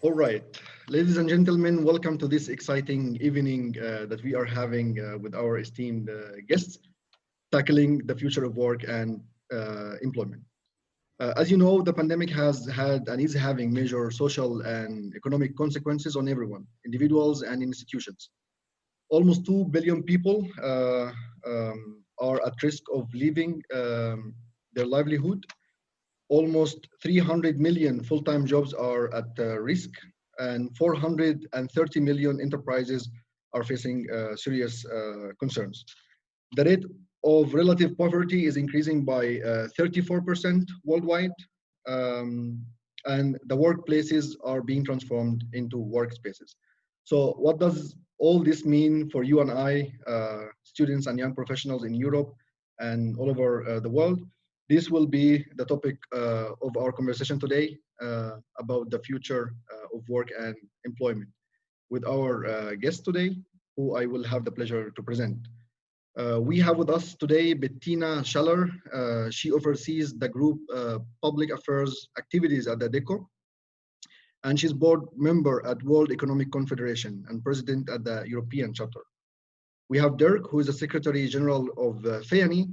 All right, ladies and gentlemen, welcome to this exciting evening that we are having with our esteemed guests, tackling the future of work and employment. As you know, the pandemic has had and is having major social and economic consequences on everyone, individuals and institutions. Almost 2 billion people are at risk of leaving their livelihood. Almost 300 million full-time jobs are at risk, and 430 million enterprises are facing serious concerns. The rate of relative poverty is increasing by 34% worldwide, and the workplaces are being transformed into workspaces. So what does all this mean for you and I, students and young professionals in Europe and all over the world? This will be the topic of our conversation today about the future of work and employment with our guest today, who I will have the pleasure to present. We have with us today Bettina Schaller. She oversees the group public affairs activities at the DECO, and she's board member at World Economic Confederation and president at the European chapter. We have Dirk, who is the Secretary General of FEANI,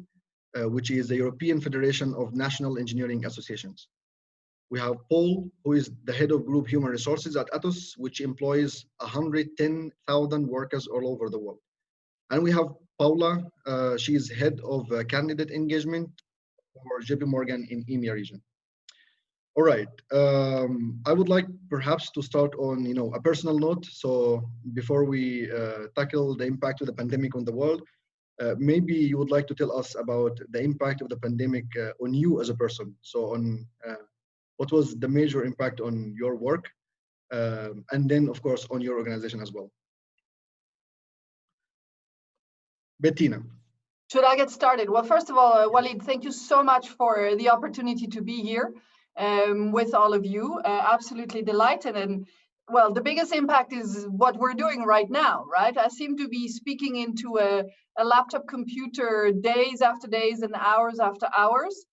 which is the European Federation of National Engineering Associations. We have Paul, who is the head of group human resources at Atos, which employs 110,000 workers all over the world. And we have Paula, she is head of candidate engagement for JP Morgan in EMEA region. All right, I would like perhaps to start on a personal note. So before we tackle the impact of the pandemic on the world, maybe you would like to tell us about the impact of the pandemic on you as a person. So on what was the major impact on your work, and then of course on your organization as well. Bettina. Should I get started? Well, first of all, Walid, thank you so much for the opportunity to be here with all of you. Absolutely delighted. And well, the biggest impact is what we're doing right now, right? I seem to be speaking into a laptop computer days after days and hours after hours.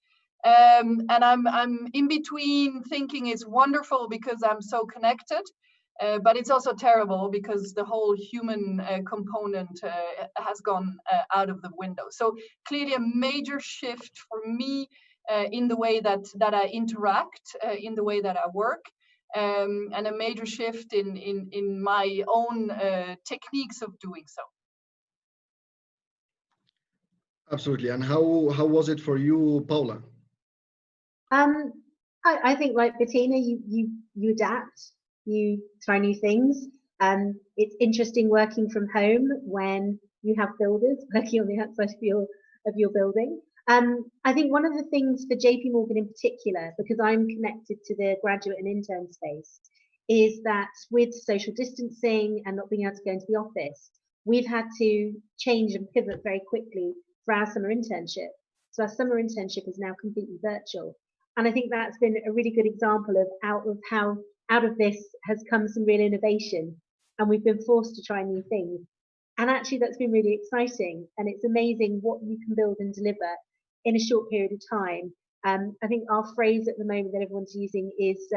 And I'm in between thinking it's wonderful because I'm so connected, but it's also terrible because the whole human component has gone out of the window. So clearly a major shift for me in the way that I interact, in the way that I work. And a major shift in my own techniques of doing so. Absolutely. And how was it for you, Paula? I think like Bettina, you adapt, you try new things. It's interesting working from home when you have builders working on the outside of your building. I think one of the things for JP Morgan in particular, because I'm connected to the graduate and intern space, is that with social distancing and not being able to go into the office, we've had to change and pivot very quickly for our summer internship. So our summer internship is now completely virtual. And I think that's been a really good example of how out of this has come some real innovation. And we've been forced to try new things. And actually that's been really exciting. And it's amazing what you can build and deliver in a short period of time. I think our phrase at the moment that everyone's using is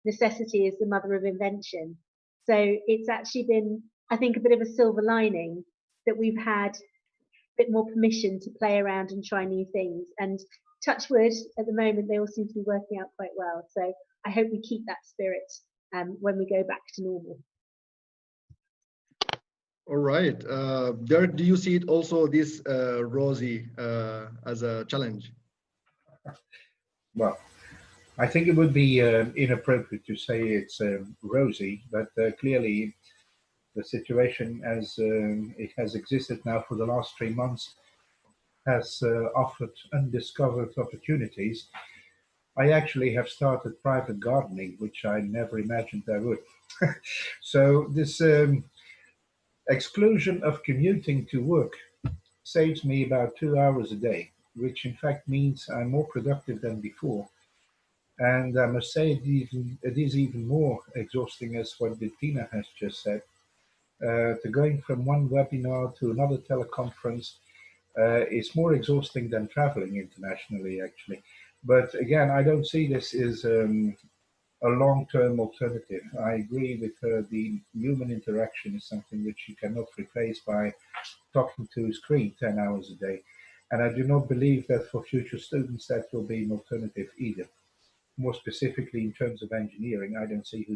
necessity is the mother of invention. So it's actually been, I think, a bit of a silver lining that we've had a bit more permission to play around and try new things. And touch wood, at the moment, they all seem to be working out quite well. So I hope we keep that spirit when we go back to normal. All right. Dirk, do you see it also this rosy as a challenge? Well, I think it would be inappropriate to say it's rosy, but clearly the situation as it has existed now for the last 3 months has offered undiscovered opportunities. I actually have started private gardening, which I never imagined I would. So this exclusion of commuting to work saves me about 2 hours a day, which in fact means I'm more productive than before. And I must say it is even more exhausting, as what Bettina has just said, to going from one webinar to another teleconference is more exhausting than traveling internationally, actually. But again, I don't see this as a long-term alternative. I agree with her. The human interaction is something which you cannot replace by talking to a screen 10 hours a day. And I do not believe that for future students that will be an alternative either. More specifically, in terms of engineering, I don't see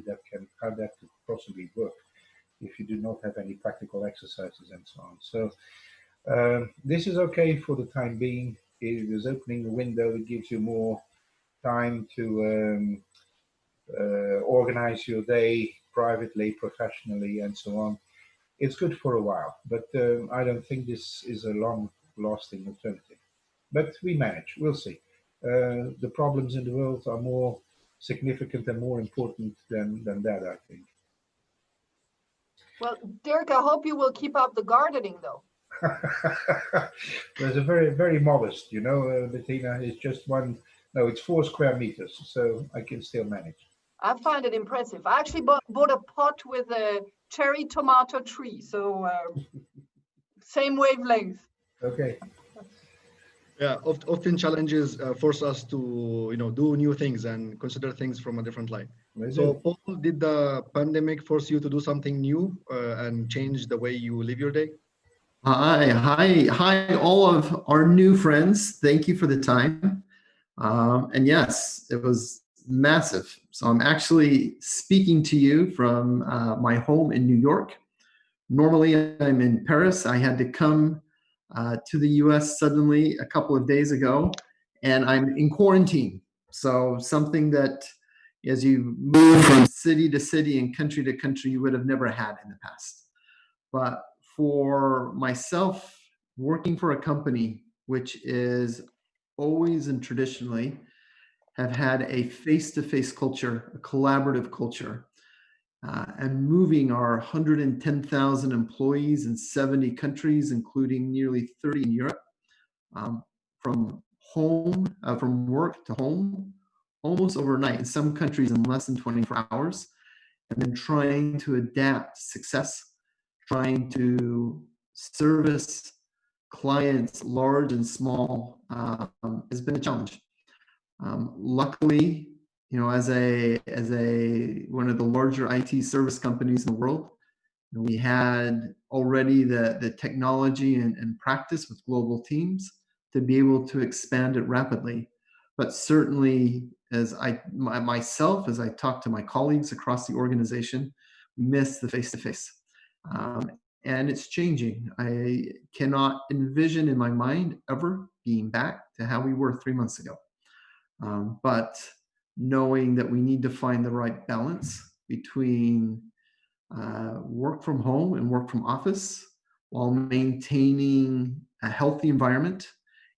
how that could possibly work if you do not have any practical exercises and so on. So this is okay for the time being. It is opening the window. It gives you more time to organize your day privately, professionally, and so on. It's good for a while, but I don't think this is a long-lasting alternative. But we manage. We'll see. The problems in the world are more significant and more important than that, I think. Well, Dirk, I hope you will keep up the gardening, though. There's a very modest, Bettina. It's just it's 4 square meters, so I can still manage. I find it impressive. I actually bought a pot with a cherry tomato tree, so same wavelength. Okay. Yeah, often challenges force us to do new things and consider things from a different light. So Paul, did the pandemic force you to do something new and change the way you live your day? Hi, all of our new friends. Thank you for the time. And yes, it was massive. So I'm actually speaking to you from my home in New York. Normally I'm in Paris. I had to come to the US suddenly a couple of days ago, and I'm in quarantine. So something that as you move from city to city and country to country, you would have never had in the past. But for myself, working for a company which is always and traditionally have had a face-to-face culture, a collaborative culture, and moving our 110,000 employees in 70 countries, including nearly 30 in Europe, from work to home, almost overnight, in some countries in less than 24 hours, and then trying to adapt success, trying to service clients, large and small, has been a challenge. Luckily, as one of the larger IT service companies in the world, we had already the technology and practice with global teams to be able to expand it rapidly. But certainly, as I talk to my colleagues across the organization, miss the face-to-face. And it's changing. I cannot envision in my mind ever being back to how we were 3 months ago. But knowing that we need to find the right balance between work from home and work from office while maintaining a healthy environment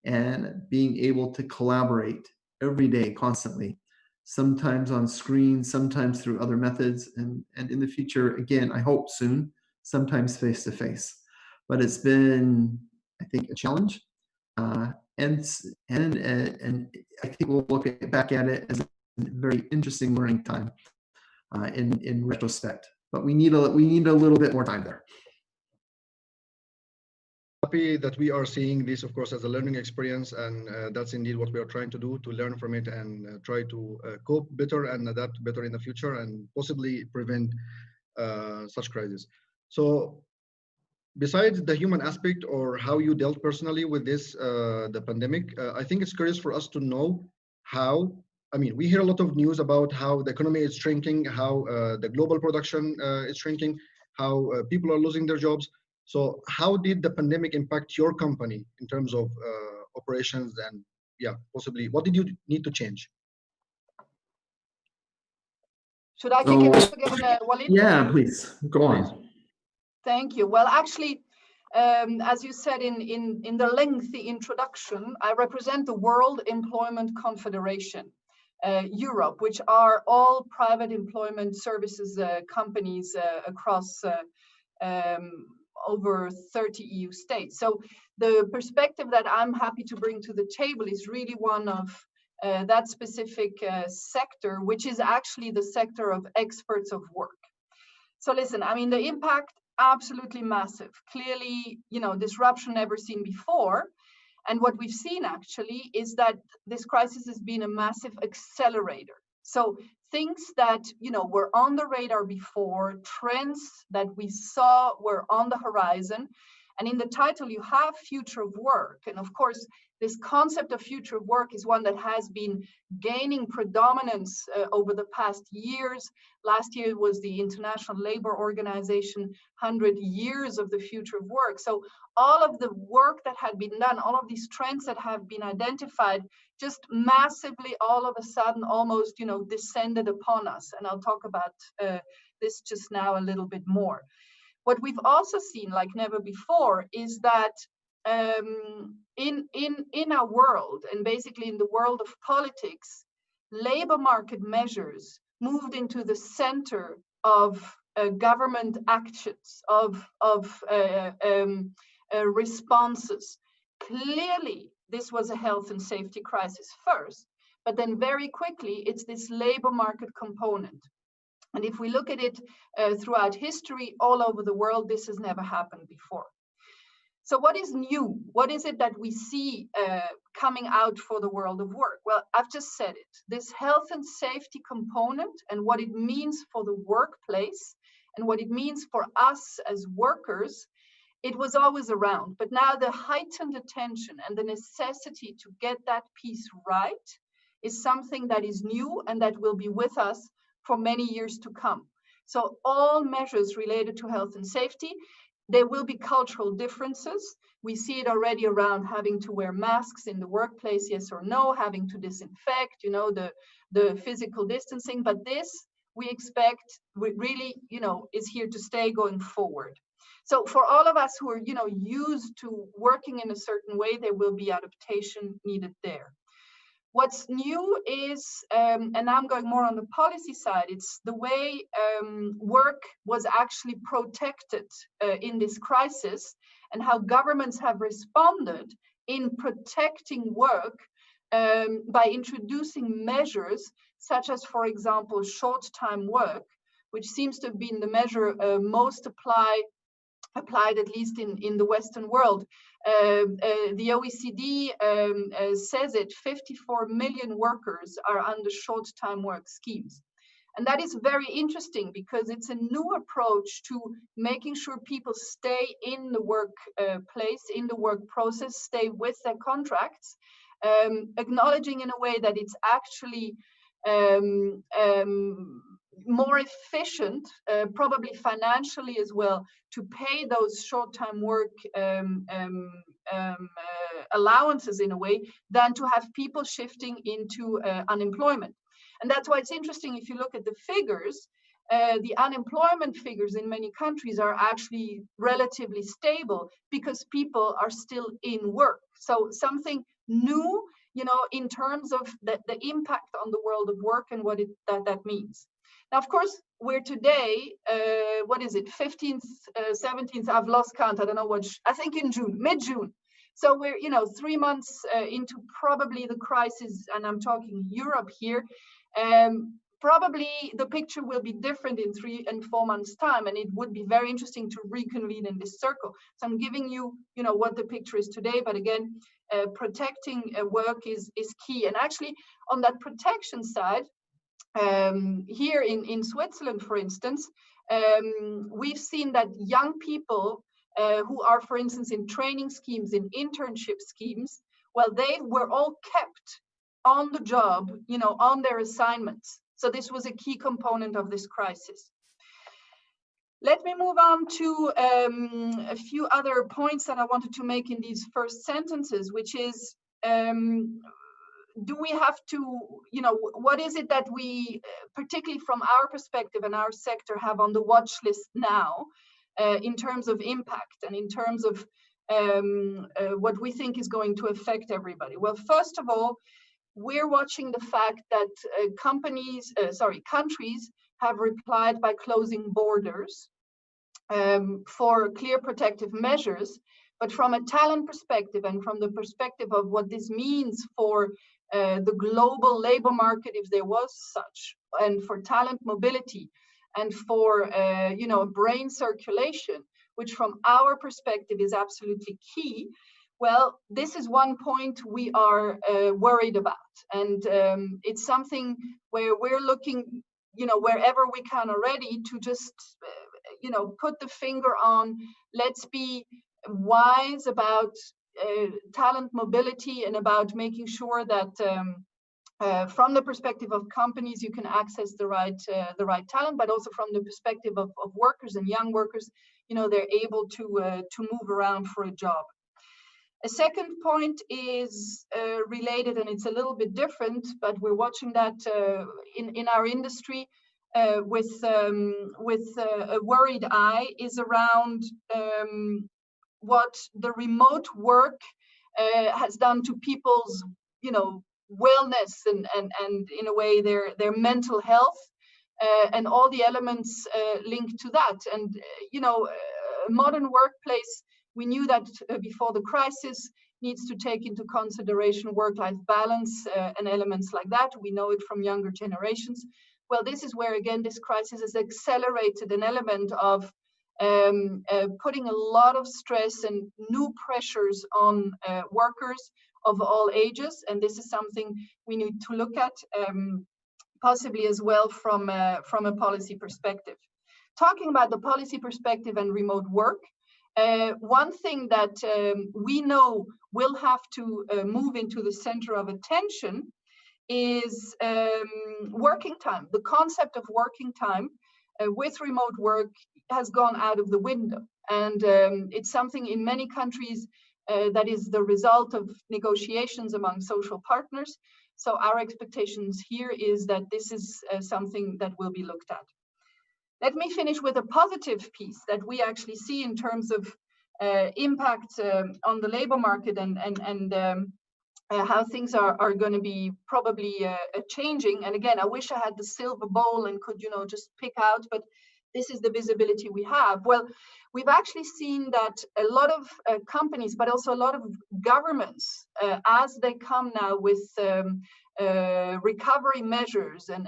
and being able to collaborate every day, constantly, sometimes on screen, sometimes through other methods, and in the future, again, I hope soon, sometimes face-to-face. But it's been, I think, a challenge. And I think we'll look back at it as a very interesting learning time in retrospect. But we need a little bit more time there. Happy that we are seeing this, of course, as a learning experience, and that's indeed what we are trying to do, to learn from it and try to cope better and adapt better in the future and possibly prevent such crises. So besides the human aspect or how you dealt personally with this, the pandemic, I think it's curious for us to know how, we hear a lot of news about how the economy is shrinking, how the global production is shrinking, how people are losing their jobs. So how did the pandemic impact your company in terms of operations and possibly what did you need to change? Should I kick it off again, Walid? Yeah, please, go on. Please. Thank you. Well, actually, as you said in the lengthy introduction, I represent the World Employment Confederation, Europe, which are all private employment services companies across over 30 EU states. So the perspective that I'm happy to bring to the table is really one of that specific sector, which is actually the sector of experts of work. So listen, the impact, absolutely massive. Clearly, disruption never seen before. And what we've seen actually is that this crisis has been a massive accelerator. So things that, you know, were on the radar before, trends that we saw were on the horizon. And in the title, you have future of work. And of course, this concept of future of work is one that has been gaining predominance over the past years. Last year was the International Labour Organization 100 years of the future of work. So all of the work that had been done, all of these trends that have been identified, just massively all of a sudden almost, you know, descended upon us. And I'll talk about this just now a little bit more. What we've also seen, like never before, is that in our world, and basically in the world of politics, labor market measures moved into the center of government actions, of responses. Clearly, this was a health and safety crisis first, but then very quickly, it's this labor market component. And if we look at it throughout history, all over the world, this has never happened before. So what is new? What is it that we see coming out for the world of work? Well, I've just said it. This health and safety component and what it means for the workplace and what it means for us as workers, it was always around. But now the heightened attention and the necessity to get that piece right is something that is new and that will be with us for many years to come. So all measures related to health and safety, there will be cultural differences. We see it already around having to wear masks in the workplace, yes or no, having to disinfect, you know, the physical distancing. But this, we expect, really, you know, is here to stay going forward. So for all of us who are, you know, used to working in a certain way, there will be adaptation needed there. What's new is, and now I'm going more on the policy side, it's the way work was actually protected in this crisis and how governments have responded in protecting work by introducing measures such as, for example, short-time work, which seems to have been the measure most applied at least in the Western world. The OECD says it, 54 million workers are under short-time work schemes. And that is very interesting because it's a new approach to making sure people stay in the workplace, in the work process, stay with their contracts, acknowledging in a way that it's actually more efficient, probably financially as well, to pay those short-time work allowances in a way than to have people shifting into unemployment. And that's why it's interesting if you look at the figures, the unemployment figures in many countries are actually relatively stable because people are still in work. So something new, you know, in terms of the impact on the world of work and what that means. Now, of course, we're today, what is it, 15th, 17th, I've lost count, I don't know what, I think in June, mid-June. So we're, you know, 3 months into probably the crisis, and I'm talking Europe here. Probably the picture will be different in 3 and 4 months' time, and it would be very interesting to reconvene in this circle. So I'm giving you, you know, what the picture is today, but again, protecting work is key. And actually, on that protection side, here in Switzerland, for instance, we've seen that young people who are, for instance, in training schemes, in internship schemes, well, they were all kept on the job, you know, on their assignments. So this was a key component of this crisis. Let me move on to a few other points that I wanted to make in these first sentences, which is, do we have to, you know, what is it that we, particularly from our perspective and our sector, have on the watch list now in terms of impact and in terms of what we think is going to affect everybody? Well, first of all, we're watching the fact that countries have replied by closing borders for clear protective measures. But from a talent perspective and from the perspective of what this means for the global labor market, if there was such, and for talent mobility and for you know, brain circulation, which from our perspective is absolutely key, Well, this is one point we are worried about, and it's something where we're looking, wherever we can already to just, put the finger on. Let's be wise about talent mobility and about making sure that from the perspective of companies, you can access the right talent, but also from the perspective of workers and young workers, they're able to move around for a job. A second point is related, and it's a little bit different, but we're watching that in our industry with a worried eye, is around what the remote work has done to people's, wellness and in a way their mental health and all the elements linked to that. And a modern workplace, we knew that before the crisis, needs to take into consideration work-life balance and elements like that. We know it from younger generations. Well, this is where, again, this crisis has accelerated an element of putting a lot of stress and new pressures on workers of all ages. And this is something we need to look at, possibly as well from a policy perspective. Talking about the policy perspective and remote work, one thing that we know will have to move into the center of attention is working time. The concept of working time with remote work has gone out of the window. And it's something in many countries that is the result of negotiations among social partners. So our expectations here is that this is something that will be looked at. Let me finish with a positive piece that we actually see in terms of impact on the labor market and how things are going to be probably changing. And again, I wish I had the silver bowl and could, just pick out, but this is the visibility we have. Well, we've actually seen that a lot of companies, but also a lot of governments, as they come now with recovery measures and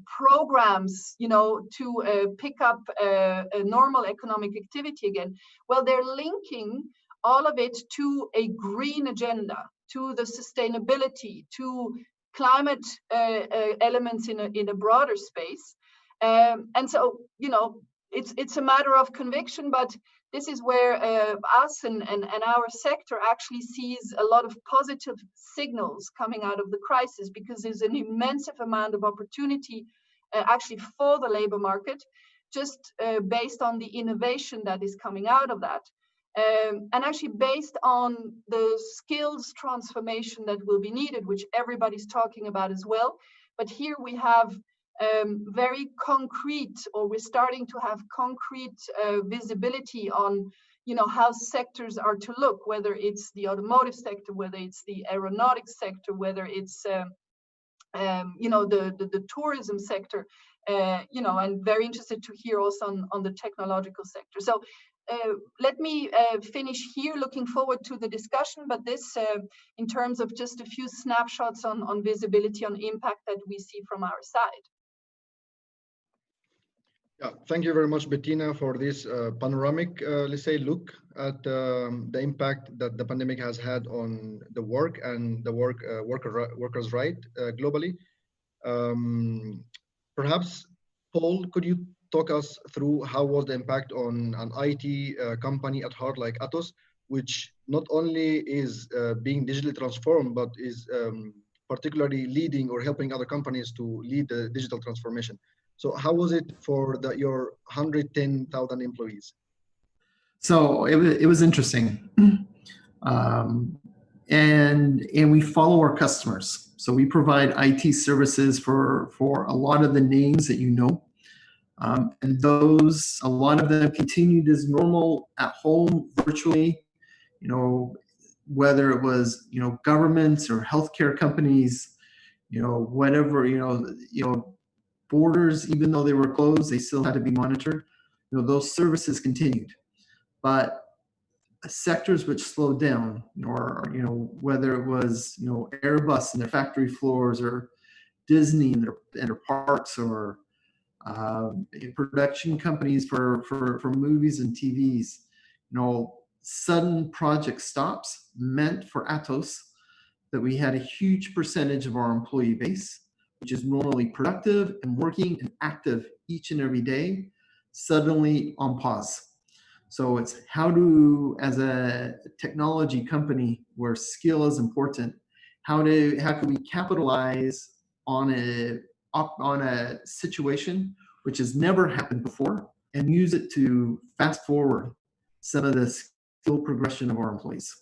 programs, to pick up a normal economic activity again. Well, they're linking all of it to a green agenda, to the sustainability, to climate elements in a broader space. And so, it's a matter of conviction, but this is where us and our sector actually sees a lot of positive signals coming out of the crisis, because there's an immense amount of opportunity actually for the labor market, just based on the innovation that is coming out of that. And actually based on the skills transformation that will be needed, which everybody's talking about as well. But here we have very concrete, or we're starting to have concrete visibility on, how sectors are to look, whether it's the automotive sector, whether it's the aeronautics sector, whether it's, the tourism sector, and very interested to hear also on the technological sector. So let me finish here, looking forward to the discussion, but this in terms of just a few snapshots on visibility, on impact that we see from our side. Yeah, thank you very much, Bettina, for this panoramic, let's say, look at the impact that the pandemic has had on the work and the workers' right globally. Perhaps, Paul, could you talk us through how was the impact on an IT company at heart like Atos, which not only is being digitally transformed, but is particularly leading or helping other companies to lead the digital transformation. So how was it for your 110,000 employees? So it was interesting. And we follow our customers. So we provide IT services for a lot of the names that you know. And a lot of them continued as normal at home, virtually, whether it was, governments or healthcare companies, whatever, borders, even though they were closed, they still had to be monitored. Those services continued. But sectors which slowed down, or, whether it was, Airbus and their factory floors, or Disney and their parks, or in production companies for movies and TVs. You know, sudden project stops meant for Atos that we had a huge percentage of our employee base, which is normally productive and working and active each and every day, suddenly on pause. So it's how to, as a technology company where skill is important, how can we capitalize on a situation which has never happened before and use it to fast forward some of the skill progression of our employees.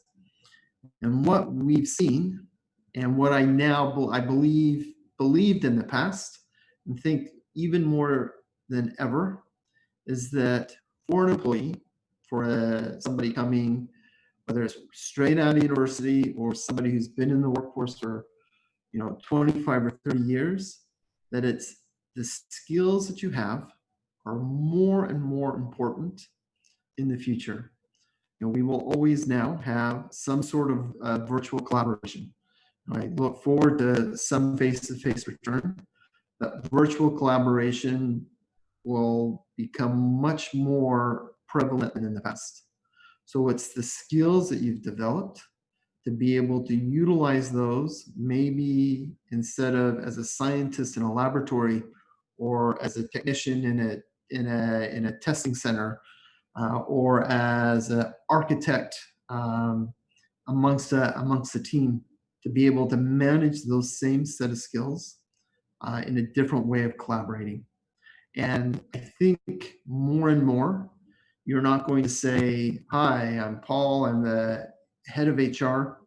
And what we've seen, and what I believed in the past, and think even more than ever, is that for an employee, for somebody coming, whether it's straight out of university or somebody who's been in the workforce for 25 or 30 years, that it's the skills that you have are more and more important in the future. We will always now have some sort of virtual collaboration. I look forward to some face-to-face return. That virtual collaboration will become much more prevalent than in the past. So it's the skills that you've developed to be able to utilize those, maybe instead of as a scientist in a laboratory or as a technician in a testing center, or as an architect amongst a team, to be able to manage those same set of skills in a different way of collaborating. And I think more and more, you're not going to say, "Hi, I'm Paul. I'm the head of HR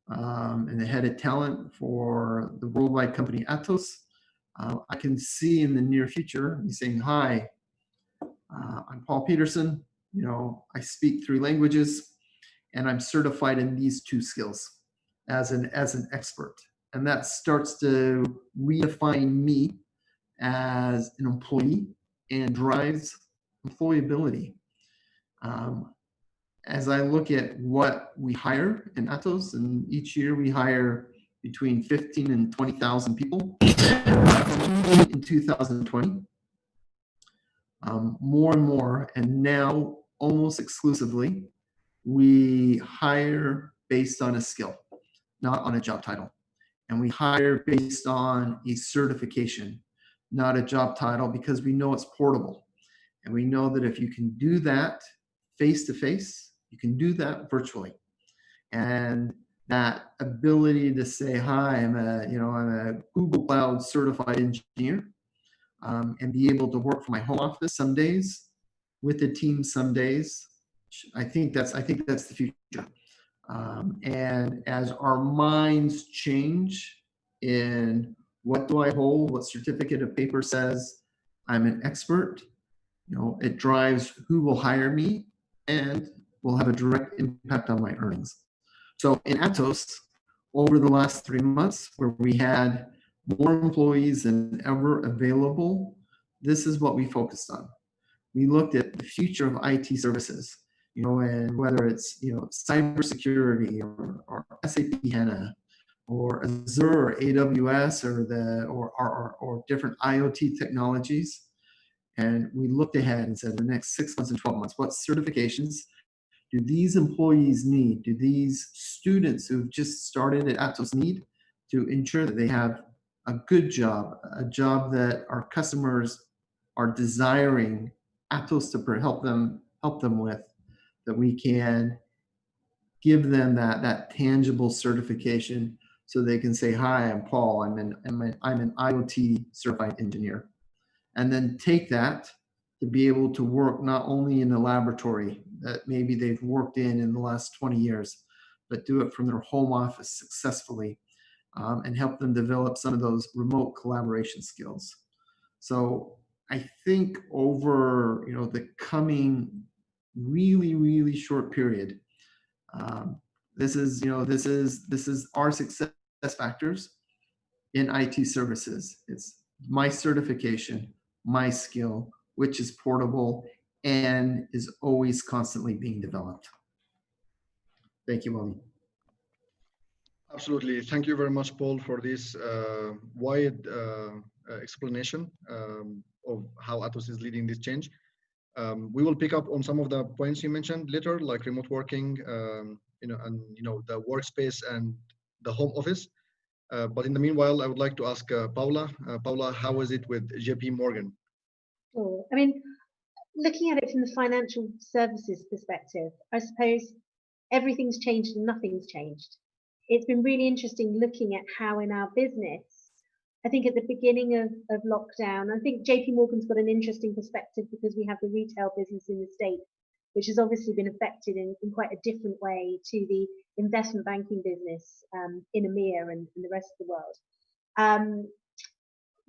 and the head of talent for the worldwide company Atos." I can see in the near future you saying, "Hi, I'm Paul Peterson. I speak 3 languages, and I'm certified in these 2 skills as an expert." And that starts to redefine me as an employee and drives employability. As I look at what we hire in Atos, and each year we hire between 15 and 20,000 people in 2020. More and more, and now almost exclusively, we hire based on a skill, not on a job title. And we hire based on a certification, not a job title, because we know it's portable. And we know that if you can do that face-to-face, you can do that virtually. And that ability to say, "Hi, I'm a Google Cloud certified engineer," and be able to work from my home office some days, with the team some days. I think that's the future. And as our minds change in what do I hold, what certificate of paper says I'm an expert, it drives who will hire me and will have a direct impact on my earnings. So in Atos, over the last 3 months, where we had more employees than ever available, this is what we focused on. We looked at the future of IT services, and whether it's cybersecurity or SAP HANA or Azure or AWS or different IoT technologies. And we looked ahead and said, the next 6 months and 12 months, what certifications do these employees need? Do these students who've just started at Atos need to ensure that they have a good job, a job that our customers are desiring Atos to help them with, that we can give them that tangible certification so they can say, "Hi, I'm Paul. I'm an IoT certified engineer," and then take that to be able to work not only in a laboratory that maybe they've worked in the last 20 years, but do it from their home office successfully, and help them develop some of those remote collaboration skills. So I think over the coming really, really short period, this is our success factors in IT services. It's my certification, my skill, which is portable and is always constantly being developed. Thank you, Wally. Absolutely. Thank you very much, Paul, for this wide explanation. of how Atos is leading this change. We will pick up on some of the points you mentioned later, like remote working, and the workspace and the home office. But in the meanwhile, I would like to ask Paula. Paula, how is it with JP Morgan? Sure. I mean, looking at it from the financial services perspective, I suppose everything's changed and nothing's changed. It's been really interesting looking at how in our business, I think at the beginning of lockdown, I think JP Morgan's got an interesting perspective because we have the retail business in the States, which has obviously been affected in quite a different way to the investment banking business in EMEA and the rest of the world.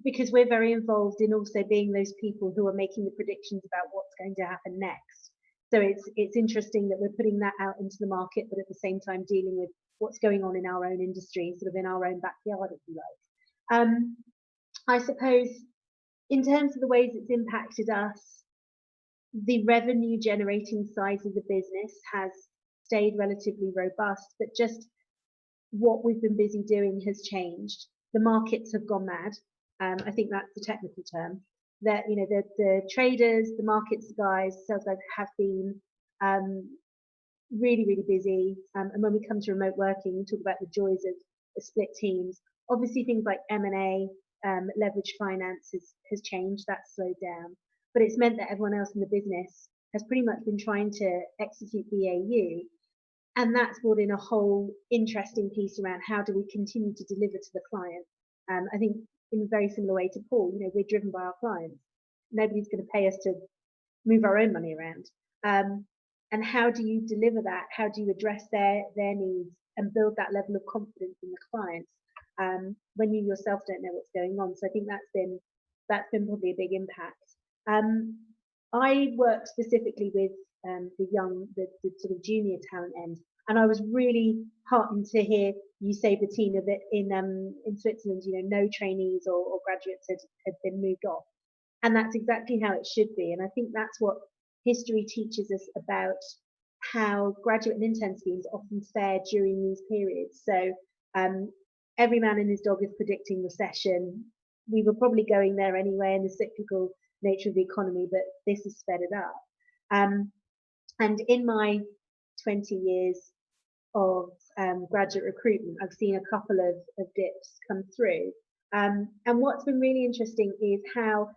Because we're very involved in also being those people who are making the predictions about what's going to happen next. So it's interesting that we're putting that out into the market, but at the same time dealing with what's going on in our own industry, sort of in our own backyard, if you like. I suppose in terms of the ways it's impacted us, the revenue generating size of the business has stayed relatively robust, but just what we've been busy doing has changed. The markets have gone mad. I think that's the technical term. That the traders, the markets guys, sales guys have been really, really busy. And when we come to remote working, we talk about the joys of split teams. Obviously, things like M&A, leverage finance has changed. That's slowed down, but it's meant that everyone else in the business has pretty much been trying to execute BAU, and that's brought in a whole interesting piece around how do we continue to deliver to the client. I think in a very similar way to Paul, we're driven by our clients. Nobody's going to pay us to move our own money around. And how do you deliver that? How do you address their needs and build that level of confidence in the clients when you yourself don't know what's going on? So I think that's been probably a big impact. I work specifically with the sort of junior talent end, and I was really heartened to hear you say, Bettina, that in Switzerland, no trainees or graduates had been moved off, and that's exactly how it should be. And I think that's what history teaches us about how graduate and intern schemes often fare during these periods. So every man and his dog is predicting recession. We were probably going there anyway in the cyclical nature of the economy, but this has sped it up. And in my 20 years of graduate recruitment, I've seen a couple of dips come through. And what's been really interesting is how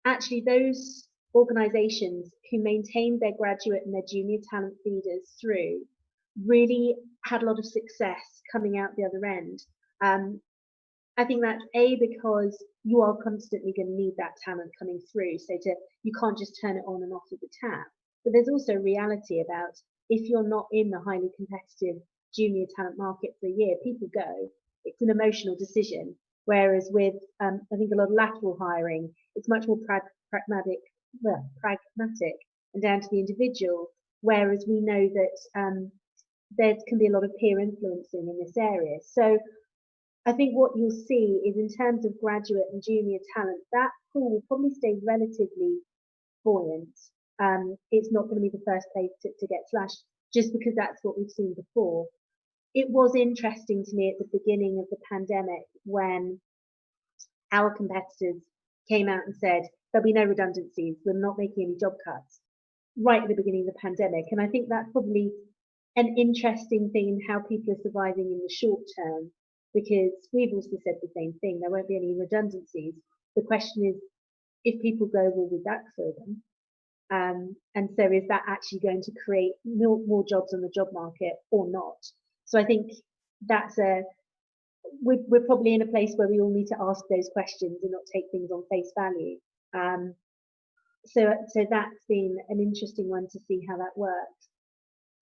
actually those organizations who maintained their graduate and their junior talent feeders through really had a lot of success coming out the other end. I think that's because you are constantly going to need that talent coming through. So you can't just turn it on and off with the tap. But there's also a reality about if you're not in the highly competitive junior talent market for a year, people go. It's an emotional decision. Whereas with, I think a lot of lateral hiring, it's much more pragmatic and down to the individual. Whereas we know that there can be a lot of peer influencing in this area. So I think what you'll see is in terms of graduate and junior talent, that pool will probably stay relatively buoyant. It's not going to be the first place to get slashed, just because that's what we've seen before. It was interesting to me at the beginning of the pandemic when our competitors came out and said, there'll be no redundancies, we're not making any job cuts, right at the beginning of the pandemic. And I think that's probably an interesting thing in how people are surviving in the short term, because we've also said the same thing, there won't be any redundancies. The question is, if people go, will we backfill them? And so is that actually going to create more jobs on the job market or not? So I think that's we're probably in a place where we all need to ask those questions and not take things on face value. So that's been an interesting one to see how that works.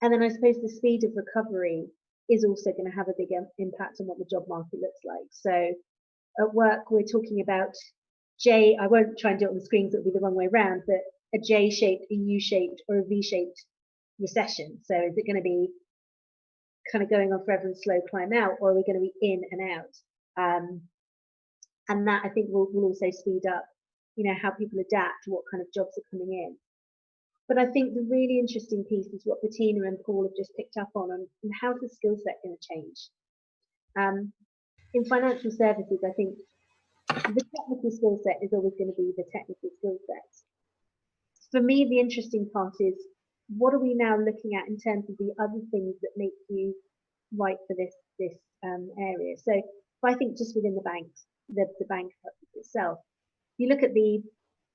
And then I suppose the speed of recovery is also going to have a big impact on what the job market looks like. So at work, we're talking about I won't try and do it on the screens, it'll be the wrong way around, but a J-shaped, a U-shaped, or a V-shaped recession. So is it going to be kind of going on forever and slow climb out, or are we going to be in and out? And that I think will also speed up, how people adapt, what kind of jobs are coming in. But I think the really interesting piece is what Bettina and Paul have just picked up on, and how's the skill set going to change? In financial services, I think the technical skill set is always going to be the technical skill set. For me, the interesting part is, what are we now looking at in terms of the other things that make you right for this area? So if I think just within the banks, the bank itself, you look at the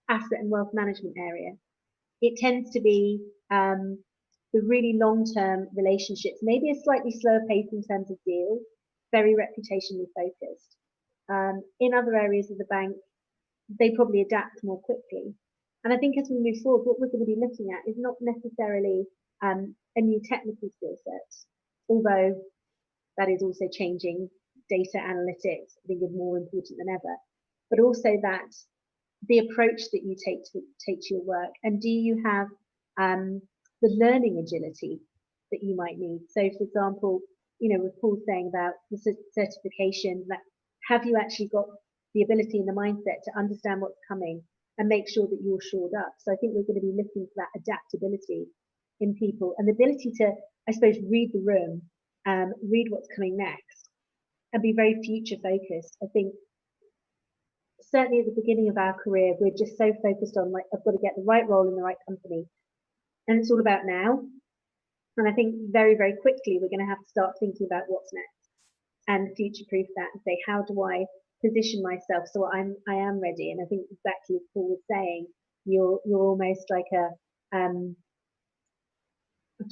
asset and wealth management area, it tends to be the really long-term relationships, maybe a slightly slower pace in terms of deals, very reputationally focused. In other areas of the bank, they probably adapt more quickly. And I think as we move forward, what we're going to be looking at is not necessarily a new technical skill set, although that is also changing. Data analytics, I think, is more important than ever, but also that the approach that you take to your work, and do you have the learning agility that you might need? So, for example, with Paul saying about the certification, that have you actually got the ability and the mindset to understand what's coming and make sure that you're shored up? So I think we're going to be looking for that adaptability in people and the ability to, I suppose, read the room, read what's coming next, and be very future focused. I think certainly at the beginning of our career, we're just so focused on, like, I've got to get the right role in the right company, and it's all about now. And I think very, very quickly we're going to have to start thinking about what's next and future-proof that and say, how do I position myself so I am ready? And I think exactly as Paul was saying, you're almost like I'm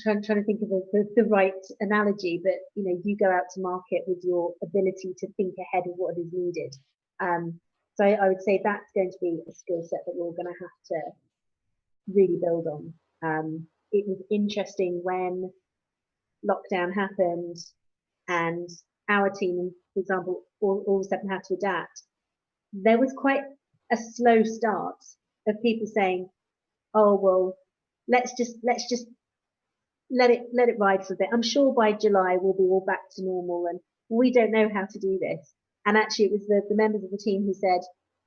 trying to think of the right analogy, but you go out to market with your ability to think ahead of what is needed. So I would say that's going to be a skill set that we're going to have to really build on. It was interesting when lockdown happened and our team, for example, all of a sudden had to adapt. There was quite a slow start of people saying, "Oh well, let's just let it ride for a bit. I'm sure by July we'll be all back to normal, and we don't know how to do this." And actually, it was the members of the team who said,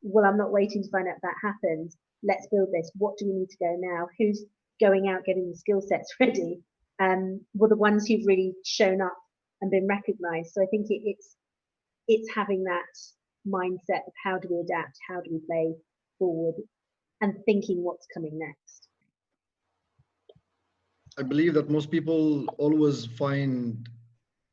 "Well, I'm not waiting to find out if that happens. Let's build this. What do we need to go now? Who's going out getting the skill sets ready?" Were the ones who've really shown up and been recognised. So I think it's having that mindset of how do we adapt, how do we play forward, and thinking what's coming next. I believe that most people always find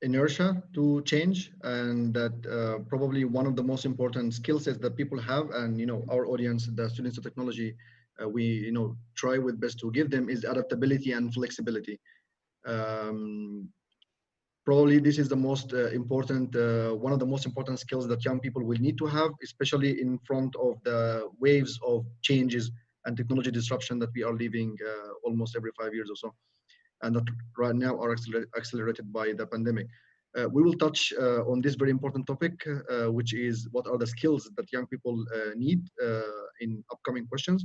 inertia to change, and that probably one of the most important skill sets that people have, and our audience, the students of technology, we try with best to give them, is adaptability and flexibility. Probably this is the most important, one of the most important skills that young people will need to have, especially in front of the waves of changes and technology disruption that we are living almost every 5 years or so, and that right now are accelerated by the pandemic. We will touch on this very important topic, which is what are the skills that young people need in upcoming questions.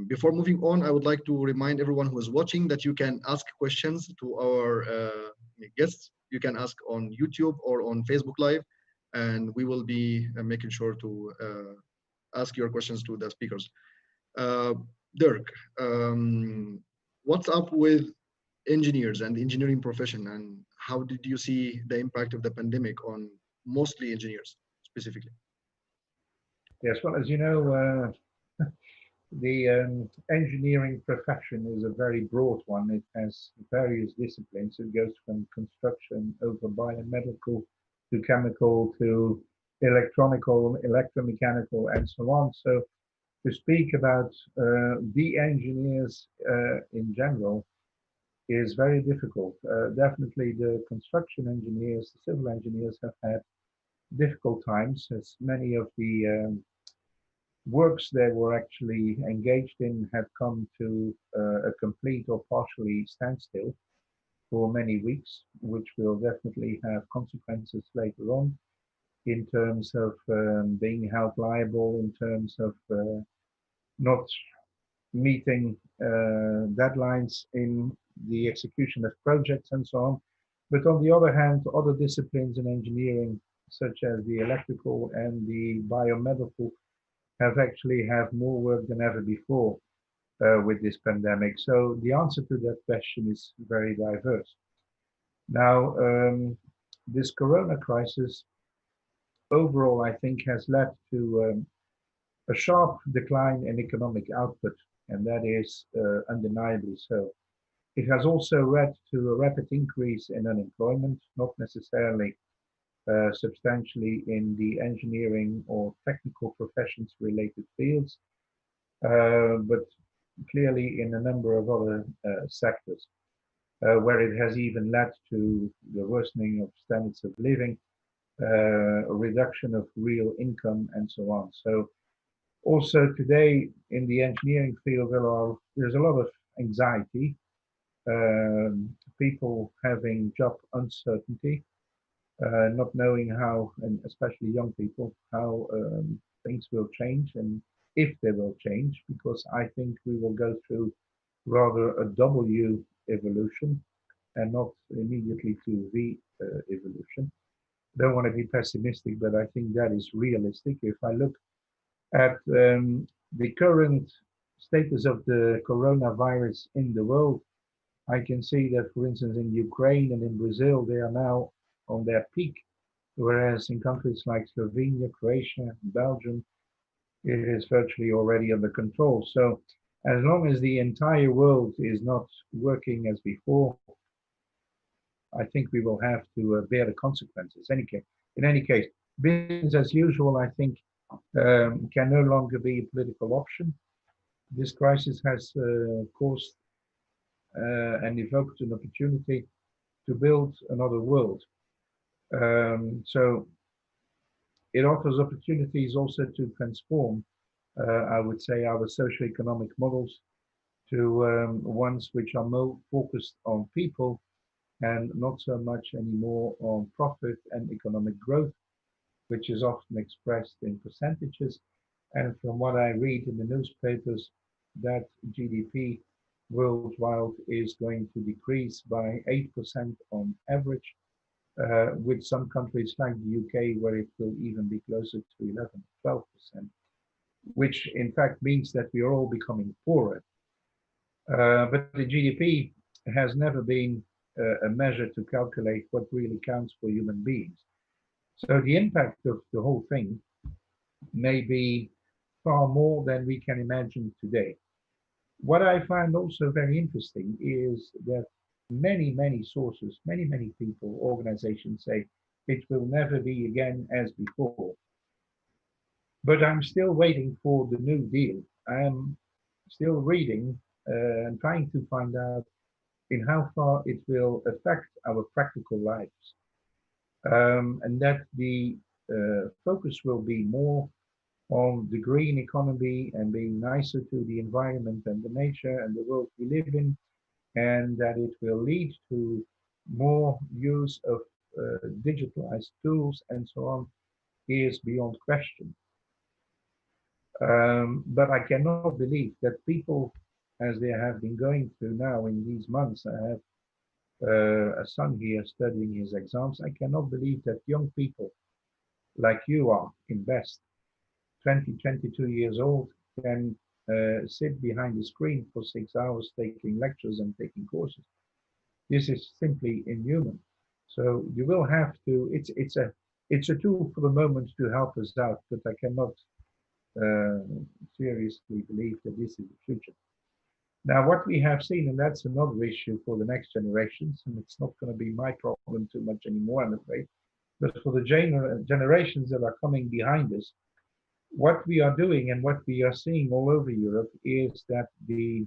Before moving on, I would like to remind everyone who is watching that you can ask questions to our guests. You can ask on YouTube or on Facebook Live, and we will be making sure to ask your questions to the speakers. Dirk, what's up with engineers and the engineering profession, and how did you see the impact of the pandemic on mostly engineers specifically? Yes, well, as you know, the engineering profession is a very broad one. It has various disciplines. It goes from construction over biomedical to chemical to electronical, electromechanical, and so on. So to speak about the engineers in general is very difficult. Definitely the construction engineers, the civil engineers have had difficult times, as many of the works they were actually engaged in have come to a complete or partially standstill for many weeks, which will definitely have consequences later on in terms of being held liable, in terms of not meeting deadlines in the execution of projects and so on. But on the other hand, other disciplines in engineering, such as the electrical and the biomedical, have more work than ever before with this pandemic. So the answer to that question is very diverse. Now, this corona crisis overall, I think, has led to a sharp decline in economic output, and that is undeniably so. It has also led to a rapid increase in unemployment, not necessarily substantially in the engineering or technical professions related fields, but clearly in a number of other sectors, where it has even led to the worsening of standards of living, a reduction of real income, and so on. So also today in the engineering field, there's a lot of anxiety, people having job uncertainty, not knowing how, and especially young people, how things will change and if they will change, because I think we will go through rather a W evolution and not immediately to V evolution. Don't want to be pessimistic, but I think that is realistic. If I look at the current status of the coronavirus in the world, I can see that, for instance, in Ukraine and in Brazil, they are now on their peak, whereas in countries like Slovenia, Croatia, and Belgium, it is virtually already under control. So as long as the entire world is not working as before, I think we will have to bear the consequences. In any case, business as usual, I think, can no longer be a political option. This crisis has caused and evoked an opportunity to build another world. So it offers opportunities also to transform, I would say, our socioeconomic models to ones which are more focused on people and not so much anymore on profit and economic growth, which is often expressed in percentages. And from what I read in the newspapers, that GDP worldwide is going to decrease by 8% on average, with some countries like the UK where it will even be closer to 11, 12%, which in fact means that we are all becoming poorer. But the GDP has never been a measure to calculate what really counts for human beings. So the impact of the whole thing may be far more than we can imagine today. What I find also very interesting is that many sources, many people, organizations say it will never be again as before. But I'm still waiting for the New Deal. I'm still reading and trying to find out in how far it will affect our practical lives. And that the focus will be more on the green economy and being nicer to the environment and the nature and the world we live in, and that it will lead to more use of digitalized tools and so on, is beyond question. But I cannot believe that people, as they have been going through now in these months, I have a son here studying his exams, I cannot believe that young people like you are in Best, 20, 22 years old, can sit behind the screen for 6 hours taking lectures and taking courses. This is simply inhuman. So you will have to, it's a tool for the moment to help us out, but I cannot seriously believe that this is the future. Now, what we have seen, and that's another issue for the next generations, and it's not going to be my problem too much anymore, I'm afraid, but for the generations that are coming behind us, what we are doing and what we are seeing all over Europe is that the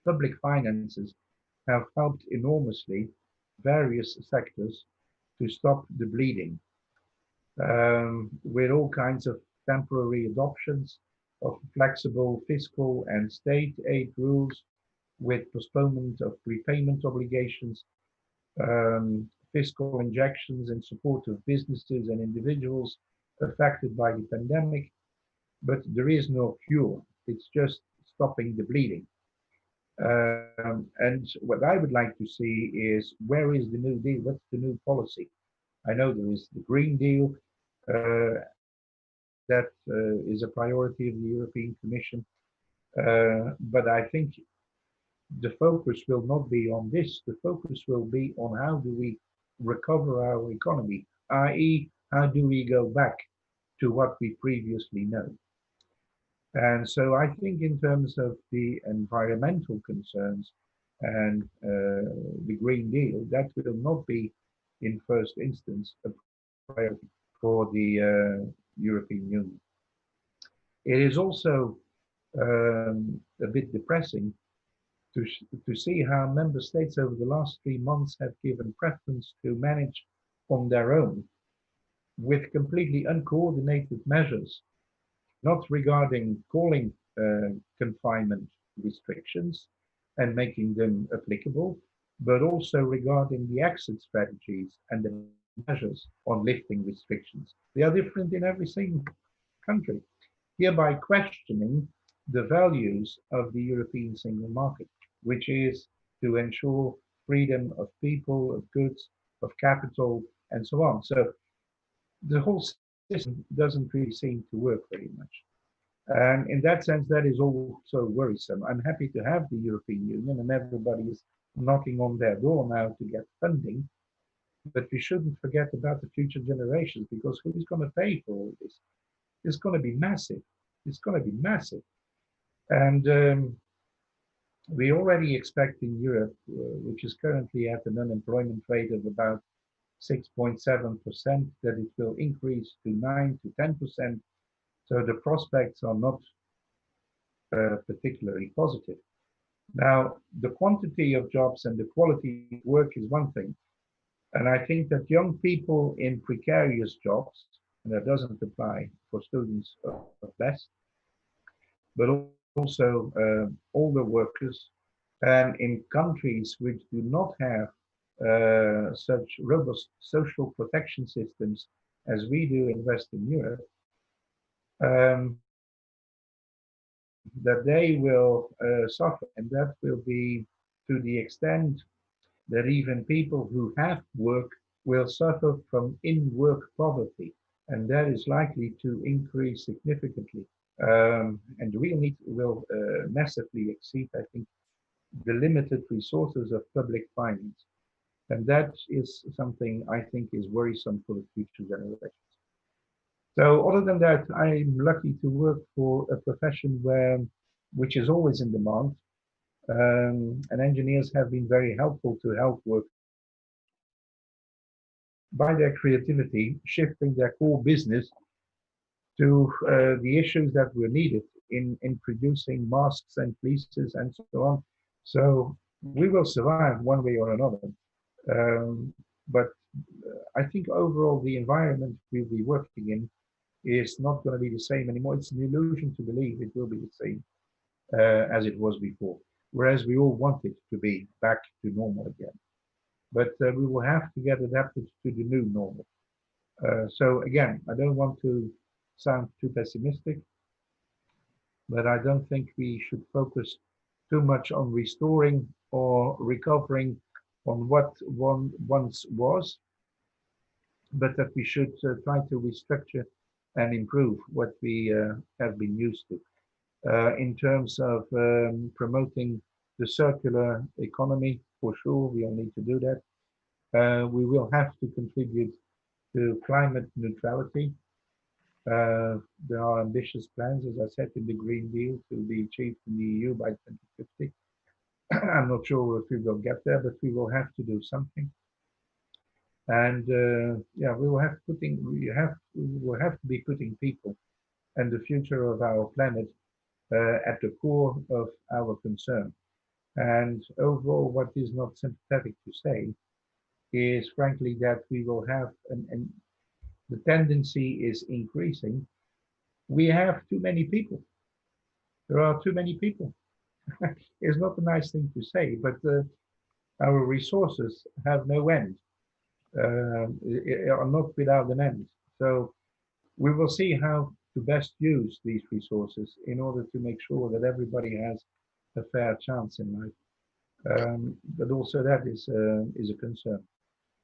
public finances have helped enormously various sectors to stop the bleeding, with all kinds of temporary adoptions of flexible fiscal and state aid rules, with postponement of prepayment obligations, fiscal injections in support of businesses and individuals affected by the pandemic. But there is no cure. It's just stopping the bleeding. And what I would like to see is, where is the New Deal? What's the new policy? I know there is the Green Deal, that is a priority of the European Commission. But I think the focus will not be on this. The focus will be on how do we recover our economy, i.e. how do we go back to what we previously know? And so I think in terms of the environmental concerns and the Green Deal, that will not be in first instance a priority for the European Union. It is also a bit depressing to see how member states over the last 3 months have given preference to manage on their own with completely uncoordinated measures, not regarding calling confinement restrictions and making them applicable, but also regarding the exit strategies and the measures on lifting restrictions. They are different in every single country, hereby questioning the values of the European single market, which is to ensure freedom of people, of goods, of capital, and so on. So the whole system doesn't really seem to work very much. And in that sense, that is also worrisome. I'm happy to have the European Union, and everybody is knocking on their door now to get funding. But we shouldn't forget about the future generations, because who is going to pay for all this? It's going to be massive. It's going to be massive. And we already expect in Europe, which is currently at an unemployment rate of about 6.7%, that it will increase to 9 to 10%. So the prospects are not particularly positive. Now, the quantity of jobs and the quality of work is one thing. And I think that young people in precarious jobs, and that doesn't apply for students of less, but also older workers, and in countries which do not have such robust social protection systems as we do in Western Europe, that they will suffer, and that will be to the extent that even people who have work will suffer from in-work poverty, and that is likely to increase significantly. And the real need will massively exceed, I think, the limited resources of public finance. And that is something I think is worrisome for the future generations. So other than that, I'm lucky to work for a profession which is always in demand. And engineers have been very helpful to help work by their creativity, shifting their core business to the issues that were needed in producing masks and fleeces and so on. So we will survive one way or another. But I think overall the environment we'll be working in is not going to be the same anymore. It's an illusion to believe it will be the same as it was before, whereas we all want it to be back to normal again. But we will have to get adapted to the new normal. So again, I don't want to sound too pessimistic, but I don't think we should focus too much on restoring or recovering on what one once was, but that we should try to restructure and improve what we have been used to. In terms of promoting the circular economy, for sure, we'll need to do that. We will have to contribute to climate neutrality. There are ambitious plans, as I said, in the Green Deal to be achieved in the EU by 2050. I'm not sure if we will get there, but we will have to do something. And yeah, we will have to be putting people and the future of our planet at the core of our concern. And overall, what is not sympathetic to say is frankly that we will have, and the tendency is increasing, we have too many people. There are too many people. It's not a nice thing to say, but our resources have no end, are not without an end. So we will see how to best use these resources in order to make sure that everybody has a fair chance in life. But also that is a concern.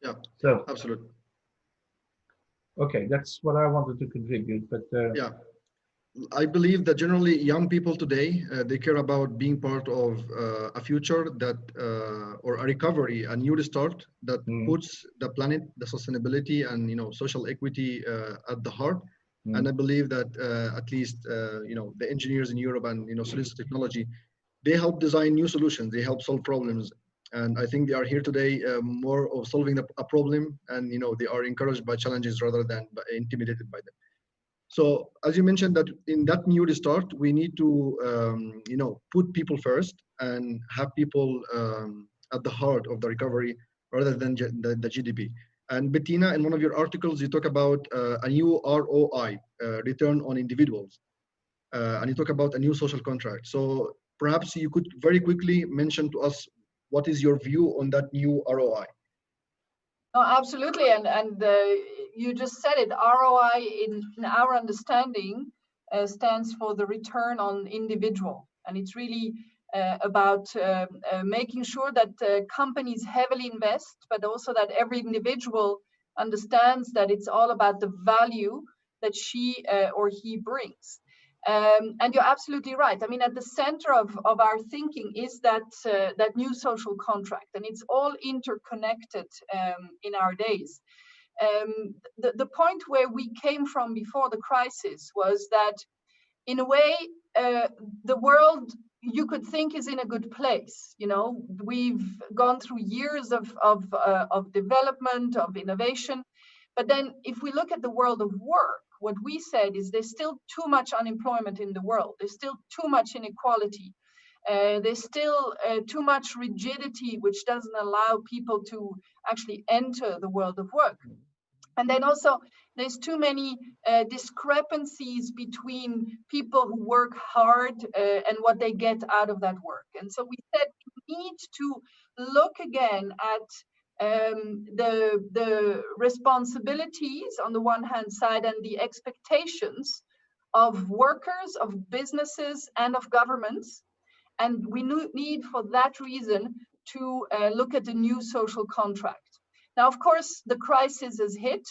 Yeah, so absolutely. Okay, that's what I wanted to contribute. But yeah, I believe that generally young people today, they care about being part of a future that, or a recovery, a new restart that puts the planet, the sustainability, and social equity at the heart. And I believe that at least the engineers in Europe and solutions technology, they help design new solutions. They help solve problems, and I think they are here today more of solving a problem, and they are encouraged by challenges rather than intimidated by them. So as you mentioned, that in that new restart, we need to put people first and have people at the heart of the recovery rather than the GDP. And Bettina, in one of your articles, you talk about a new ROI, return on individuals, and you talk about a new social contract. So perhaps you could very quickly mention to us what is your view on that new ROI? No, absolutely, and you just said it. ROI, in our understanding, stands for the return on individual, and it's really about making sure that companies heavily invest, but also that every individual understands that it's all about the value that she or he brings. And you're absolutely right. I mean, at the center of our thinking is that new social contract, and it's all interconnected in our days. The point where we came from before the crisis was that, in a way, the world, you could think, is in a good place. We've gone through years of development, of innovation, but then if we look at the world of work, what we said is there's still too much unemployment in the world. There's still too much inequality. There's still too much rigidity, which doesn't allow people to actually enter the world of work. And then also, there's too many discrepancies between people who work hard and what they get out of that work. And so we said we need to look again at the responsibilities on the one hand side and the expectations of workers, of businesses, and of governments. And we need, for that reason, to look at a new social contract. Now, of course, the crisis has hit,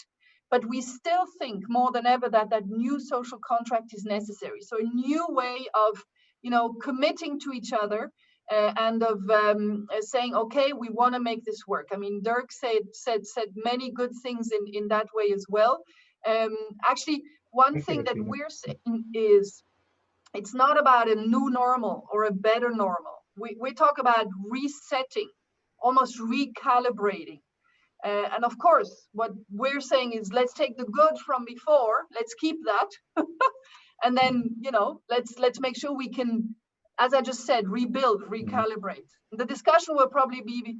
but we still think more than ever that new social contract is necessary. So a new way of, committing to each other and of saying, okay, we want to make this work. I mean, Dirk said many good things in that way as well. Actually, one thing that we're saying is it's not about a new normal or a better normal. We talk about resetting, almost recalibrating. And of course, what we're saying is let's take the good from before, let's keep that. And then, let's make sure we can, as I just said, rebuild, recalibrate. The discussion will probably be,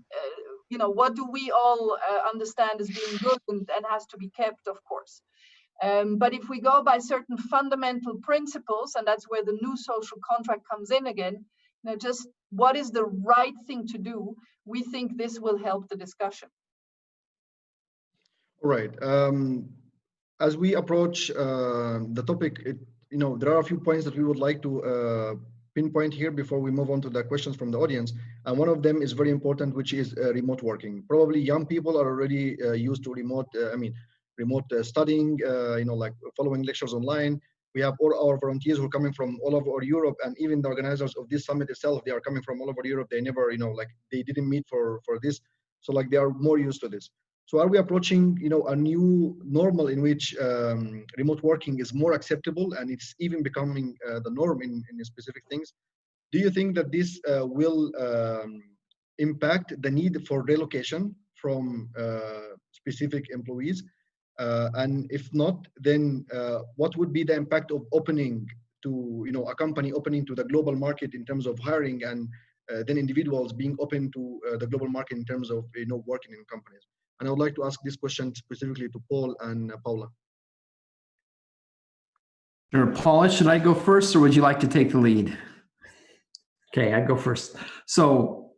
what do we all understand as being good and has to be kept, of course. But if we go by certain fundamental principles, and that's where the new social contract comes in again, just what is the right thing to do, we think this will help the discussion. All right. As we approach the topic, there are a few points that we would like to pinpoint here before we move on to the questions from the audience. And one of them is very important, which is remote working. Probably young people are already used to remote studying, like following lectures online. We have all our volunteers who are coming from all over Europe, and even the organizers of this summit itself, they are coming from all over Europe. They never, they didn't meet for this. So they are more used to this. So are we approaching, a new normal in which remote working is more acceptable and it's even becoming the norm in specific things? Do you think that this will impact the need for relocation from specific employees? And if not, then what would be the impact of opening to, a company opening to the global market in terms of hiring, and then individuals being open to the global market in terms of, working in companies? And I would like to ask this question specifically to Paul and Paula. Sure. Paula, should I go first, or would you like to take the lead? Okay, I go first. So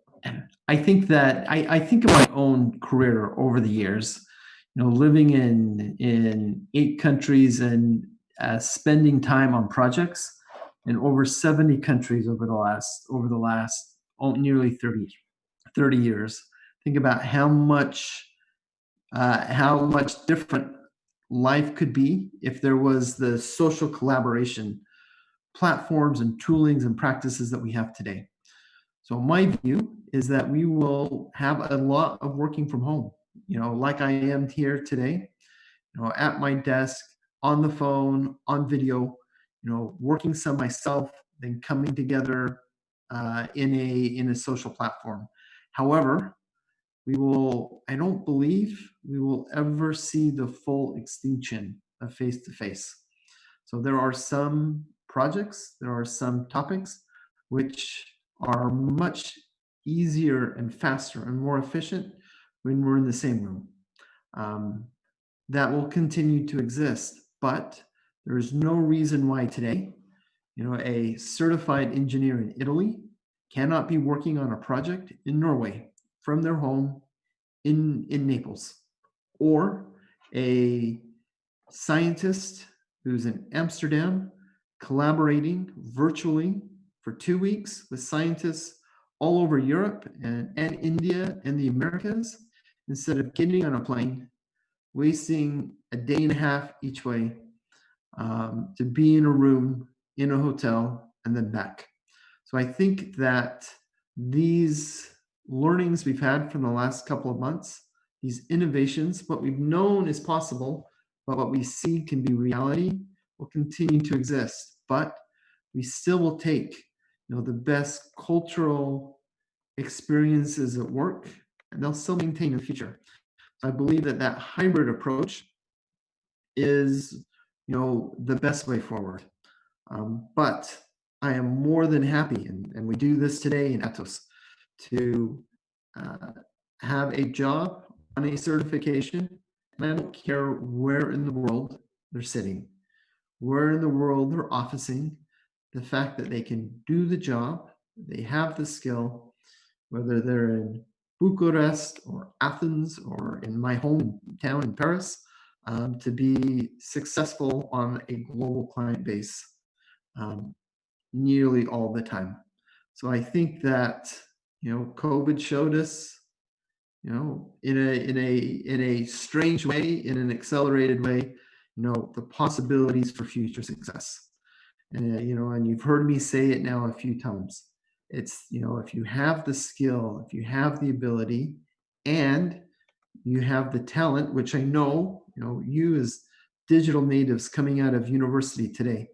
I think that I think of my own career over the years, living in 8 countries and spending time on projects in over 70 countries over the last nearly 30 years. Think about how much different life could be if there was the social collaboration platforms and toolings and practices that we have today. So my view is that we will have a lot of working from home, like I am here today, at my desk, on the phone, on video, working some myself, then coming together in a social platform. However, I don't believe we will ever see the full extinction of face-to-face. So there are some projects, there are some topics which are much easier and faster and more efficient when we're in the same room. That will continue to exist, but there is no reason why today, a certified engineer in Italy cannot be working on a project in Norway from their home in Naples, or a scientist who's in Amsterdam collaborating virtually for 2 weeks with scientists all over Europe and India and the Americas, instead of getting on a plane, wasting a day and a half each way to be in a room, in a hotel, and then back. So I think that these learnings we've had from the last couple of months, these innovations, what we've known is possible, but what we see can be reality, will continue to exist. But we still will take, the best cultural experiences at work, and they'll still maintain in the future. So I believe that hybrid approach is, the best way forward. But I am more than happy, and we do this today in Atos, to have a job on a certification, and I don't care where in the world they're sitting, where in the world they're officing. The fact that they can do the job, they have the skill, whether they're in Bucharest or Athens or in my hometown in Paris, to be successful on a global client base nearly all the time. So I think that COVID showed us, in a strange way, in an accelerated way, the possibilities for future success. And and you've heard me say it now a few times. It's if you have the skill, if you have the ability, and you have the talent, which I know you as digital natives coming out of university today,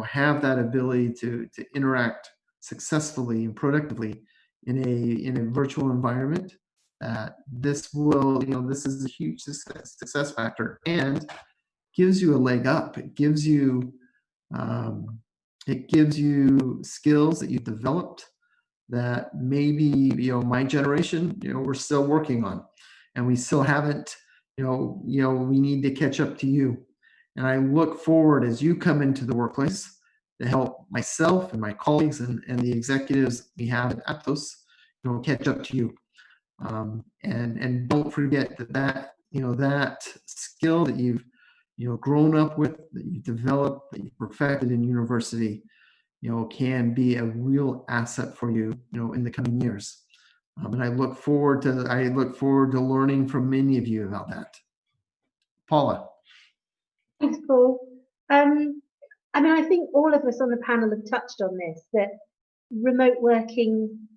have that ability to interact successfully and productively in a virtual environment. This is a huge success factor, and gives you a leg up. It gives you skills that you've developed that maybe my generation we're still working on, and we still haven't. We need to catch up to you. And I look forward as you come into the workplace to help myself and my colleagues and the executives we have at Atos, catch up to you. And don't forget that that skill that you've grown up with, that you've developed, that you've perfected in university, can be a real asset for you, in the coming years. And I look forward to learning from many of you about that. Paula. Thanks, Paul. I think all of us on the panel have touched on this, that remote working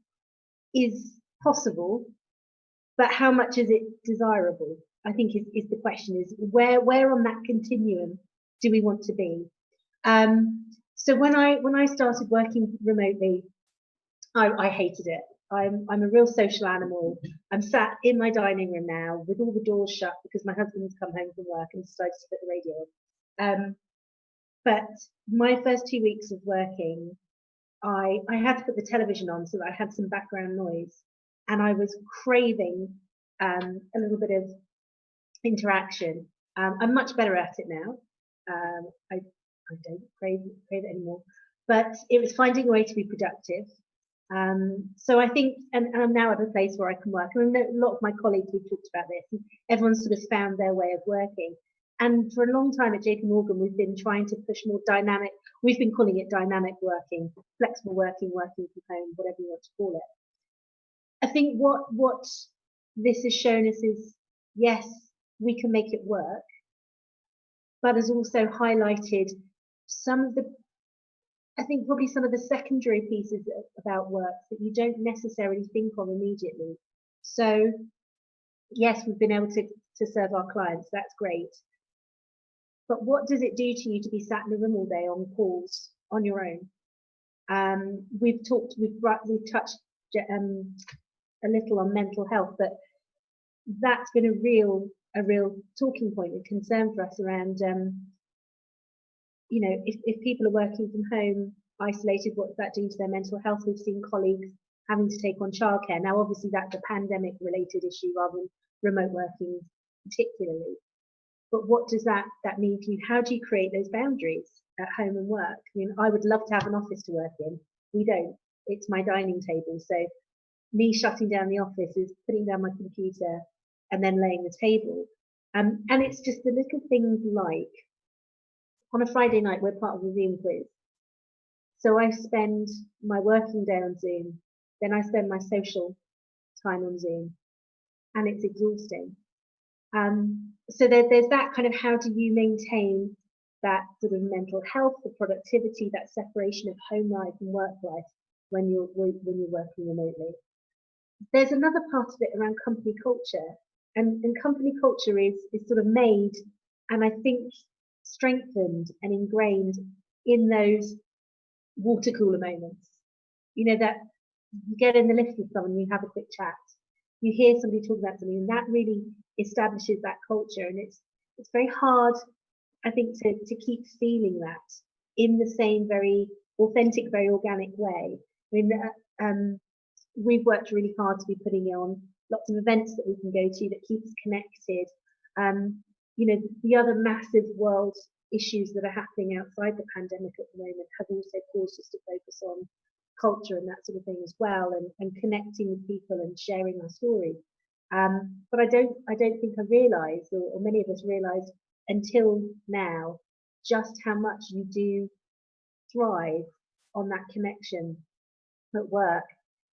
is possible, but how much is it desirable? I think is the question, is where on that continuum do we want to be? So when I started working remotely, I hated it. I'm a real social animal. I'm sat in my dining room now with all the doors shut because my husband's come home from work and decided to put the radio on. But my first 2 weeks of working, I had to put the television on so that I had some background noise, and I was craving a little bit of interaction. I'm much better at it now. I don't crave it anymore, but it was finding a way to be productive. So I think, and I'm now at a place where I can work. And I know a lot of my colleagues, we've talked about this, and everyone's sort of found their way of working. And for a long time at JP Morgan, we've been trying to push more dynamic, we've been calling it dynamic working, flexible working, working from home, whatever you want to call it. I think what this has shown us is, yes, we can make it work, but has also highlighted some of the I think probably some of the secondary pieces about work that you don't necessarily think of immediately. So yes, we've been able to serve our clients. That's great. But what does it do to you to be sat in a room all day on calls on your own? We've touched a little on mental health, but that's been a real talking point and concern for us around, you know, if people are working from home, isolated, what's that doing to their mental health? We've seen colleagues having to take on childcare. Now, obviously, that's a pandemic-related issue rather than remote working particularly. But what does that mean for you? How do you create those boundaries at home and work? I mean, I would love to have an office to work in. We don't. It's my dining table. So me shutting down the office is putting down my computer and then laying the table. And it's just the little things like, on a Friday night, we're part of the Zoom quiz. So I spend my working day on Zoom, then I spend my social time on Zoom, and it's exhausting. So there's that kind of, how do you maintain that sort of mental health, the productivity, that separation of home life and work life when you're working remotely. There's another part of it around company culture, and company culture is sort of made, and I think strengthened and ingrained in those water cooler moments. You know, that you get in the lift with someone, you have a quick chat, you hear somebody talk about something, and that really establishes that culture. And it's very hard, I think, to keep feeling that in the same very authentic, very organic way. I mean, we've worked really hard to be putting on lots of events that we can go to that keep us connected. You know, the other massive world issues that are happening outside the pandemic at the moment have also caused us to focus on culture and that sort of thing as well, and connecting with people and sharing our story. But I don't think I realised, or many of us realised until now, just how much you do thrive on that connection at work.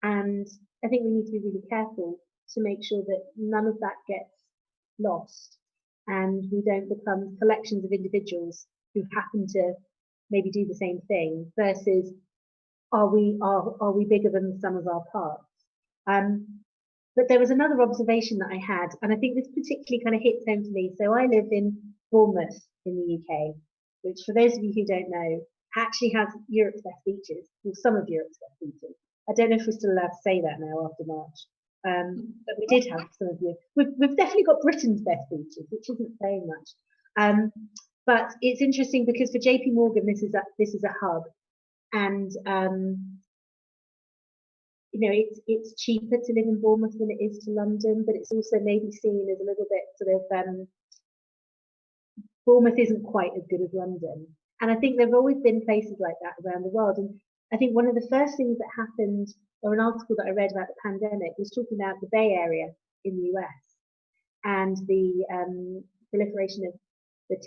And I think we need to be really careful to make sure that none of that gets lost, and we don't become collections of individuals who happen to maybe do the same thing, versus are we bigger than the sum of our parts? But there was another observation that I had, and I think this particularly kind of hits home to me. So I live in Bournemouth in the UK, which, for those of you who don't know, actually has Europe's best beaches, or some of Europe's best beaches. I don't know if we're still allowed to say that now after March, but we did have some of you. We've definitely got Britain's best beaches, which isn't saying much. But it's interesting because for JP Morgan, this is a hub, and you know, it's cheaper to live in Bournemouth than it is to London, but it's also maybe seen as a little bit sort of Bournemouth isn't quite as good as London. And I think there have always been places like that around the world. And I think one of the first things that happened, or an article that I read about the pandemic, was talking about the Bay Area in the US and the proliferation of the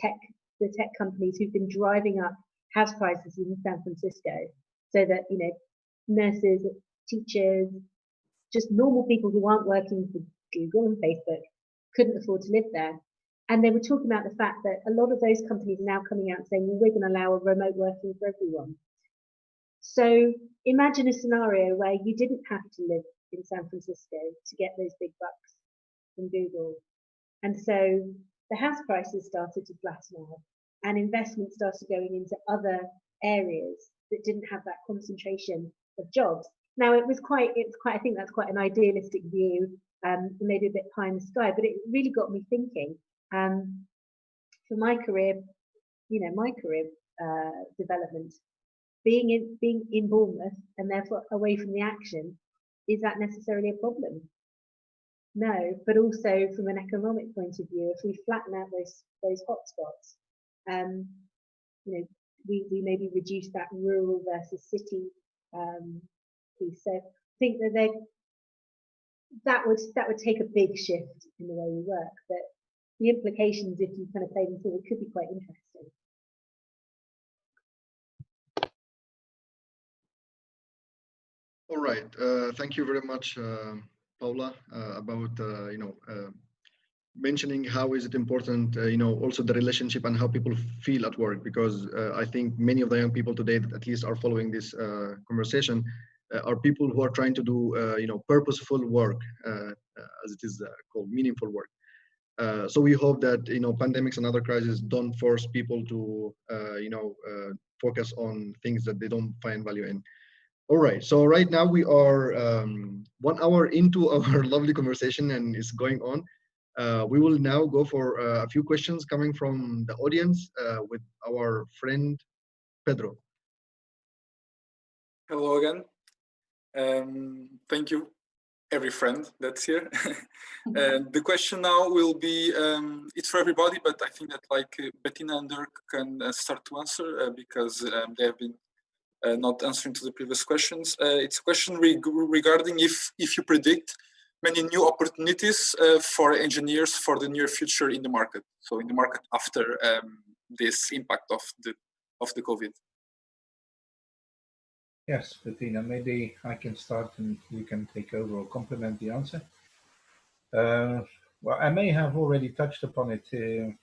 tech companies who've been driving up house prices in San Francisco, so that, you know, nurses, teachers, just normal people who aren't working for Google and Facebook couldn't afford to live there. And they were talking about the fact that a lot of those companies are now coming out and saying, well, we're going to allow a remote working for everyone. So imagine a scenario where you didn't have to live in San Francisco to get those big bucks from Google. And so the house prices started to flatten out, and investment started going into other areas that didn't have that concentration of jobs. Now, it's quite, I think that's quite an idealistic view, maybe a bit pie in the sky, but it really got me thinking. For my career, you know, development, being in Bournemouth and therefore away from the action, is that necessarily a problem? No, but also from an economic point of view, if we flatten out those hotspots, you know, we maybe reduce that rural versus city piece. So I think that would take a big shift in the way we work, but the implications, if you kind of play them forward, could be quite interesting. All right, thank you very much, Paula, about mentioning how is it important, also the relationship and how people feel at work, because I think many of the young people today that at least are following this conversation are people who are trying to do, purposeful work, as it is called, meaningful work. So we hope that, pandemics and other crises don't force people to, focus on things that they don't find value in. All right, so right now we are 1 hour into our lovely conversation and it's going on. We will now go for a few questions coming from the audience with our friend Pedro. Hello again. Thank you, every friend that's here. And the question now will be, it's for everybody, but I think that Bettina and Dirk can start to answer because they have been not answering to the previous questions. It's a question regarding if you predict many new opportunities for engineers for the near future in the market. So in the market after this impact of the COVID. Yes, Bettina, maybe I can start and you can take over or complement the answer. Well, I may have already touched upon it in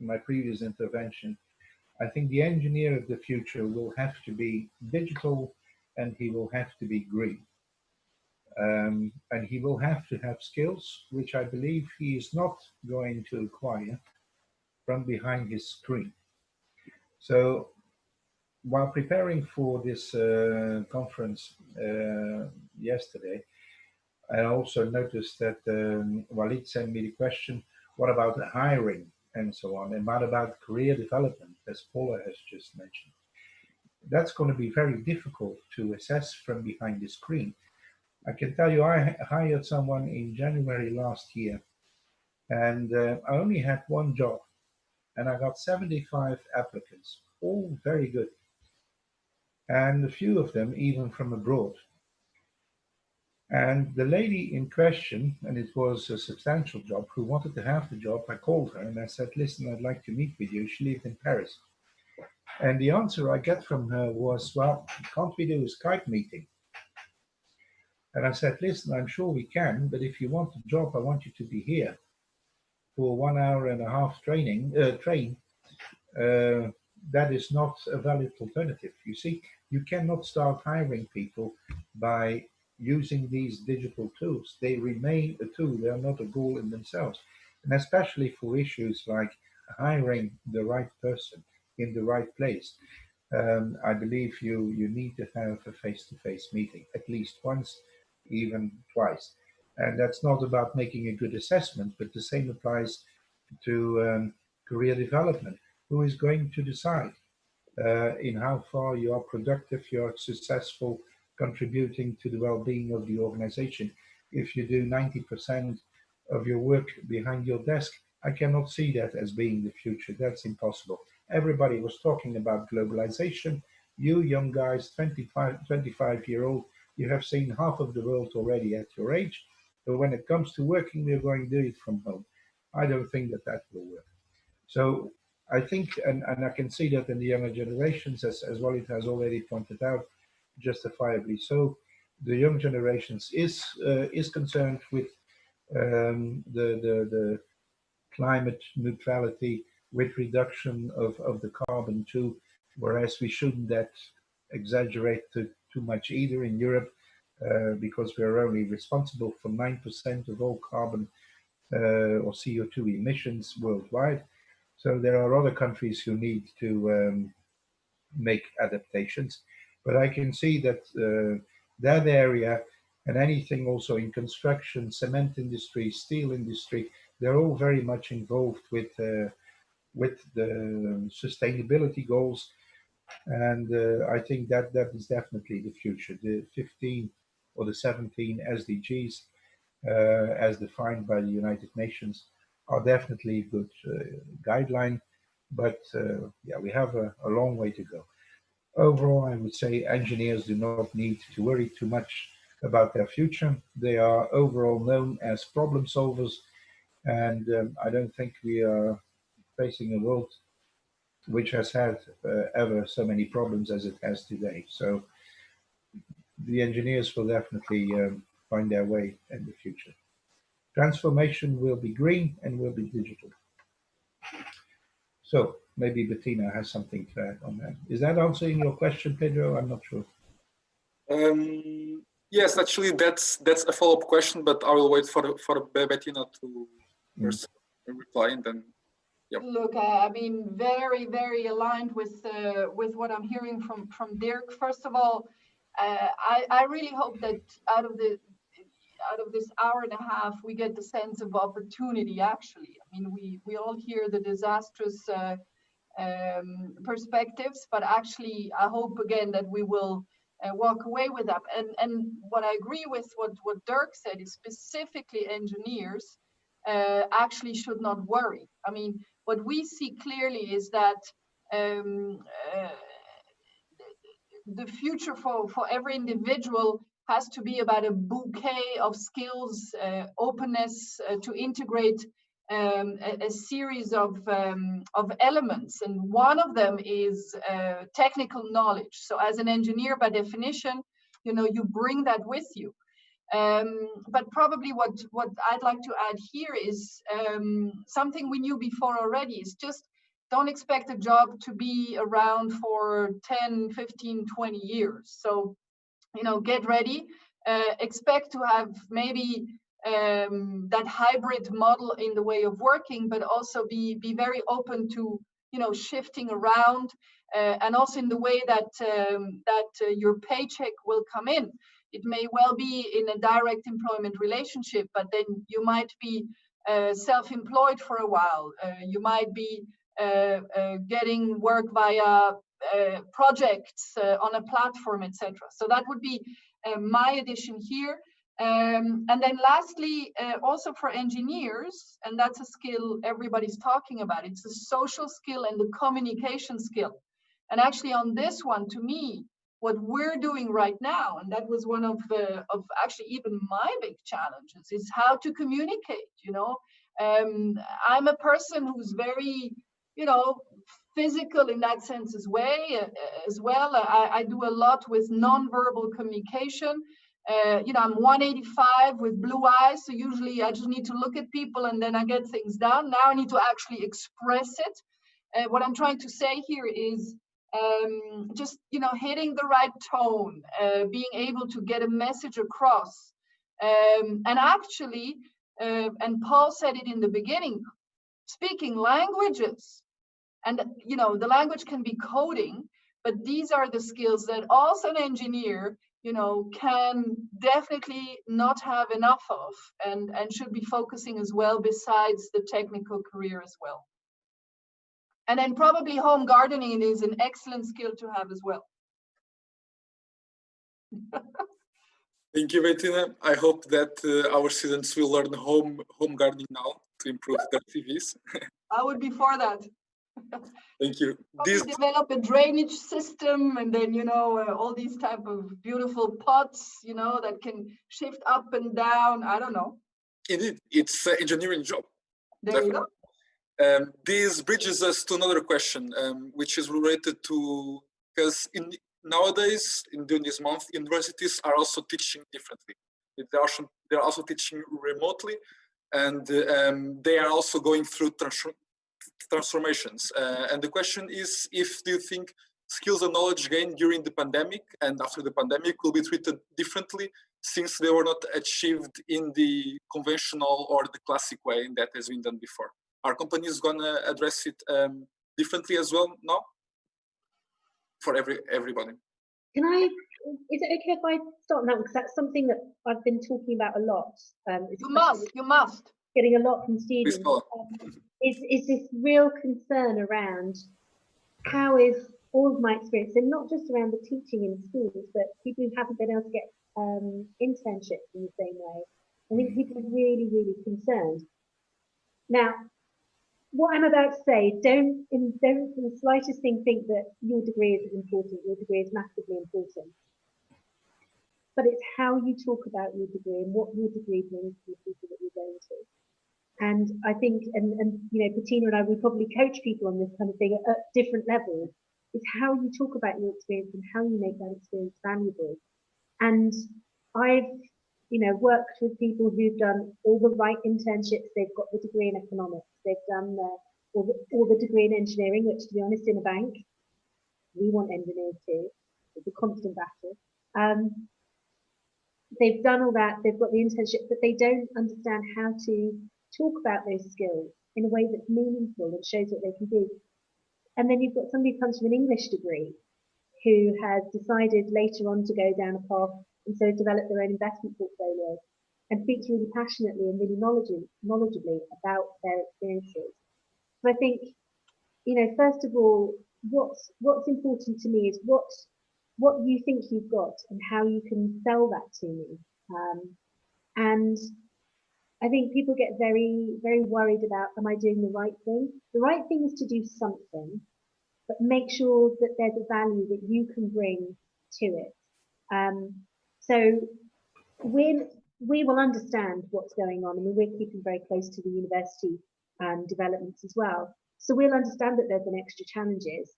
my previous intervention. I think the engineer of the future will have to be digital and he will have to be green. And he will have to have skills, which I believe he is not going to acquire from behind his screen. So while preparing for this conference yesterday, I also noticed that Walid sent me the question, what about hiring and so on, and what about career development, as Paula has just mentioned. That's going to be very difficult to assess from behind the screen. I can tell you I hired someone in January last year, and I only had one job, and I got 75 applicants, all very good, and a few of them even from abroad. And the lady in question, and it was a substantial job, who wanted to have the job, I called her and I said, listen, I'd like to meet with you. She lived in Paris. And the answer I get from her was, well, can't we do a Skype meeting? And I said, listen, I'm sure we can, but if you want the job, I want you to be here for 1 hour and a half train. That is not a valid alternative. You see, you cannot start hiring people by using these digital tools. They remain a tool, they are not a goal in themselves. And especially for issues like hiring the right person in the right place. I believe you need to have a face-to-face meeting, at least once, even twice. And that's not about making a good assessment, but the same applies to career development. Who is going to decide in how far you are productive, you are successful, contributing to the well-being of the organization? If you do 90% of your work behind your desk, I cannot see that as being the future. That's impossible. Everybody was talking about globalization. You young guys, 25-year-old, you have seen half of the world already at your age. But when it comes to working, we're going to do it from home. I don't think that will work. So I think, and I can see that in the younger generations, as Walid has already pointed out, justifiably so, the young generations is concerned with the climate neutrality, with reduction of the carbon too, whereas we shouldn't that exaggerate too much either in Europe, because we are only responsible for 9% of all carbon or CO2 emissions worldwide. So there are other countries who need to make adaptations, but I can see that that area and anything also in construction, cement industry, steel industry, they're all very much involved with the sustainability goals. And I think that is definitely the future. The 15 or the 17 SDGs, as defined by the United Nations, are definitely a good guideline. But yeah, we have a long way to go. Overall, I would say engineers do not need to worry too much about their future. They are overall known as problem solvers. And I don't think we are facing a world which has had ever so many problems as it has today. So the engineers will definitely find their way in the future. Transformation will be green and will be digital. So maybe Bettina has something to add on that. Is that answering your question, Pedro? I'm not sure. Yes, actually, that's a follow-up question, but I will wait for Bettina to first reply, and then. Yep. Look, I mean, very, very aligned with what I'm hearing from Dirk. First of all, I really hope that out of this hour and a half, we get the sense of opportunity. Actually, I mean, we all hear the disastrous perspectives, but actually, I hope again that we will walk away with that. And what I agree with what Dirk said is specifically engineers actually should not worry. I mean, what we see clearly is that the future for every individual has to be about a bouquet of skills, openness to integrate a series of elements, and one of them is technical knowledge. So as an engineer, by definition, you know, you bring that with you. But probably what I'd like to add here is something we knew before already, is just don't expect a job to be around for 10, 15, 20 years. So, you know, get ready, expect to have maybe that hybrid model in the way of working, but also be very open to, you know, shifting around and also in the way that your paycheck will come in. It may well be in a direct employment relationship, but then you might be self-employed for a while. You might be getting work via projects on a platform, etc. So that would be my addition here. And then lastly, also for engineers, and that's a skill everybody's talking about, it's a social skill and the communication skill. And actually on this one, to me, what we're doing right now, and that was one of actually even my big challenges, is how to communicate. You know, I'm a person who's very, you know, physical in that sense as well. I do a lot with non-verbal communication. You know, I'm 185 with blue eyes, so usually I just need to look at people and then I get things done. Now I need to actually express it. What I'm trying to say here is just, you know, hitting the right tone, being able to get a message across. And actually, and Paul said it in the beginning, speaking languages. And, you know, the language can be coding, but these are the skills that also an engineer, you know, can definitely not have enough of and should be focusing as well besides the technical career as well. And then probably home gardening is an excellent skill to have as well. Thank you, Bettina. I hope that our students will learn home gardening now to improve their CVs. I would be for that. Thank you. Develop a drainage system, and then, you know, all these type of beautiful pots, you know, that can shift up and down. I don't know. Indeed, it's an engineering job. There Definitely. You go. This bridges us to another question, which is related to, because nowadays, during this month, universities are also teaching differently. They're also teaching remotely, and they are also going through transformations. And the question is, do you think skills and knowledge gained during the pandemic and after the pandemic will be treated differently, since they were not achieved in the conventional or the classic way that has been done before? Are companies going to address it differently as well now for everybody? Is it okay if I start now? Because that's something that I've been talking about a lot. You must. Getting a lot from students. Is this real concern around how is all of my experience, and not just around the teaching in schools, but people who haven't been able to get internships in the same way. I think people are really, really concerned. Now, what I'm about to say, don't for the slightest thing think that your degree is important. Your degree is massively important. But it's how you talk about your degree and what your degree brings to the people that you're going to. And I think, and you know, Bettina and I, we probably coach people on this kind of thing at different levels. It's how you talk about your experience and how you make that experience valuable. And I've worked with people who've done all the right internships. They've got the degree in economics. They've done all the degree in engineering, which, to be honest, in a bank, we want engineers too. It's a constant battle. They've done all that. They've got the internship, but they don't understand how to talk about those skills in a way that's meaningful and shows what they can do. And then you've got somebody who comes from an English degree who has decided later on to go down a path and so develop their own investment portfolio and speaks really passionately and really knowledgeably about their experiences. So I think, first of all, what's important to me is what you think you've got and how you can sell that to me. And I think people get very, very worried about, am I doing the right thing? The right thing is to do something, but make sure that there's a value that you can bring to it. So we will understand what's going on. I mean, we're keeping very close to the university developments as well. So we'll understand that there's been extra challenges.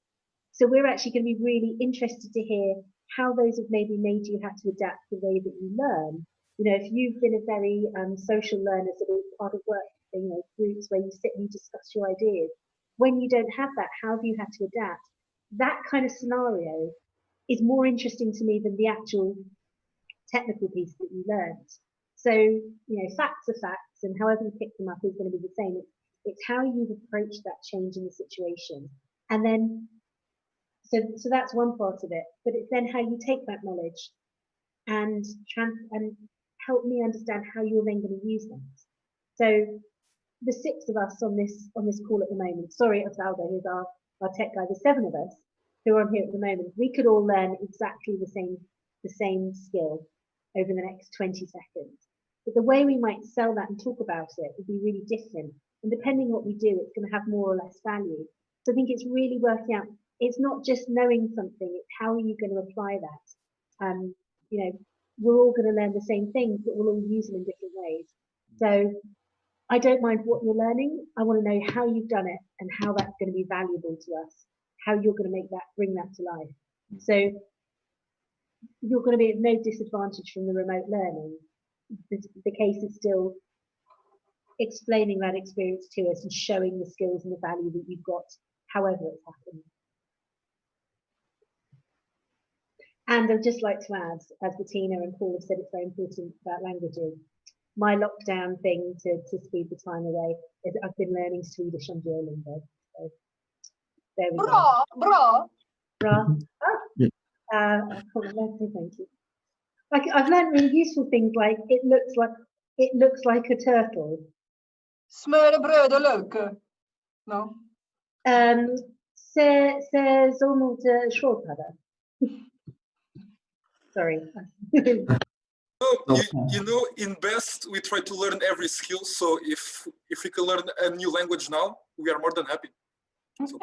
So we're actually going to be really interested to hear how those have maybe made you have to adapt the way that you learn. If you've been a very social learner, sort of part of work, groups where you sit and you discuss your ideas, when you don't have that, how have you had to adapt? That kind of scenario is more interesting to me than the actual technical piece that you learned. So, facts are facts, and however you pick them up is going to be the same. It's how you've approached that change in the situation. And then, so that's one part of it, but it's then how you take that knowledge and help me understand how you're then going to use that. So the 6 of us on this call at the moment, sorry, Osvaldo, who's our tech guy, the 7 of us who are on here at the moment, we could all learn exactly the same skill over the next 20 seconds. But the way we might sell that and talk about it would be really different. And depending what we do, it's going to have more or less value. So I think it's really working out, it's not just knowing something, it's how are you going to apply that. We're all going to learn the same things, but we'll all use them in different ways. So I don't mind what you're learning. I want to know how you've done it and how that's going to be valuable to us, how you're going to bring that to life. So you're going to be at no disadvantage from the remote learning. The case is still explaining that experience to us and showing the skills and the value that you've got, however it's happened. And I'd just like to add, as Bettina and Paul have said, it's very important about languages. My lockdown thing to speed the time away is I've been learning Swedish on Duolingo. So there we go. Bra. Oh, I can't remember, thank you. I've learned really useful things like it looks like a turtle. Smör, bröd och lök. No. Ser som ut sköldpadda. Sorry. In BEST, we try to learn every skill. So if we can learn a new language now, we are more than happy. So,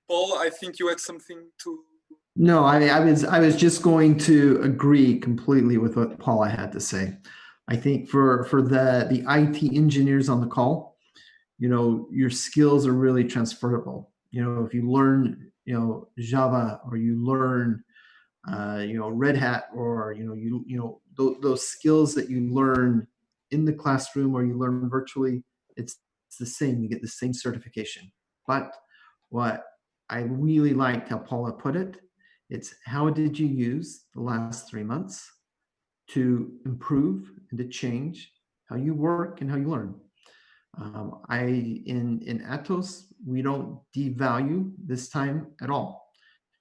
Paul, I think you had something to. No, I was just going to agree completely with what Paula had to say. I think for the IT engineers on the call, your skills are really transferable. If you learn, Java, or you learn, Red Hat, or those skills that you learn in the classroom or you learn virtually, it's the same. You get the same certification. But what I really liked how Paula put it, it's how did you use the last 3 months to improve and to change how you work and how you learn. In Atos, we don't devalue this time at all.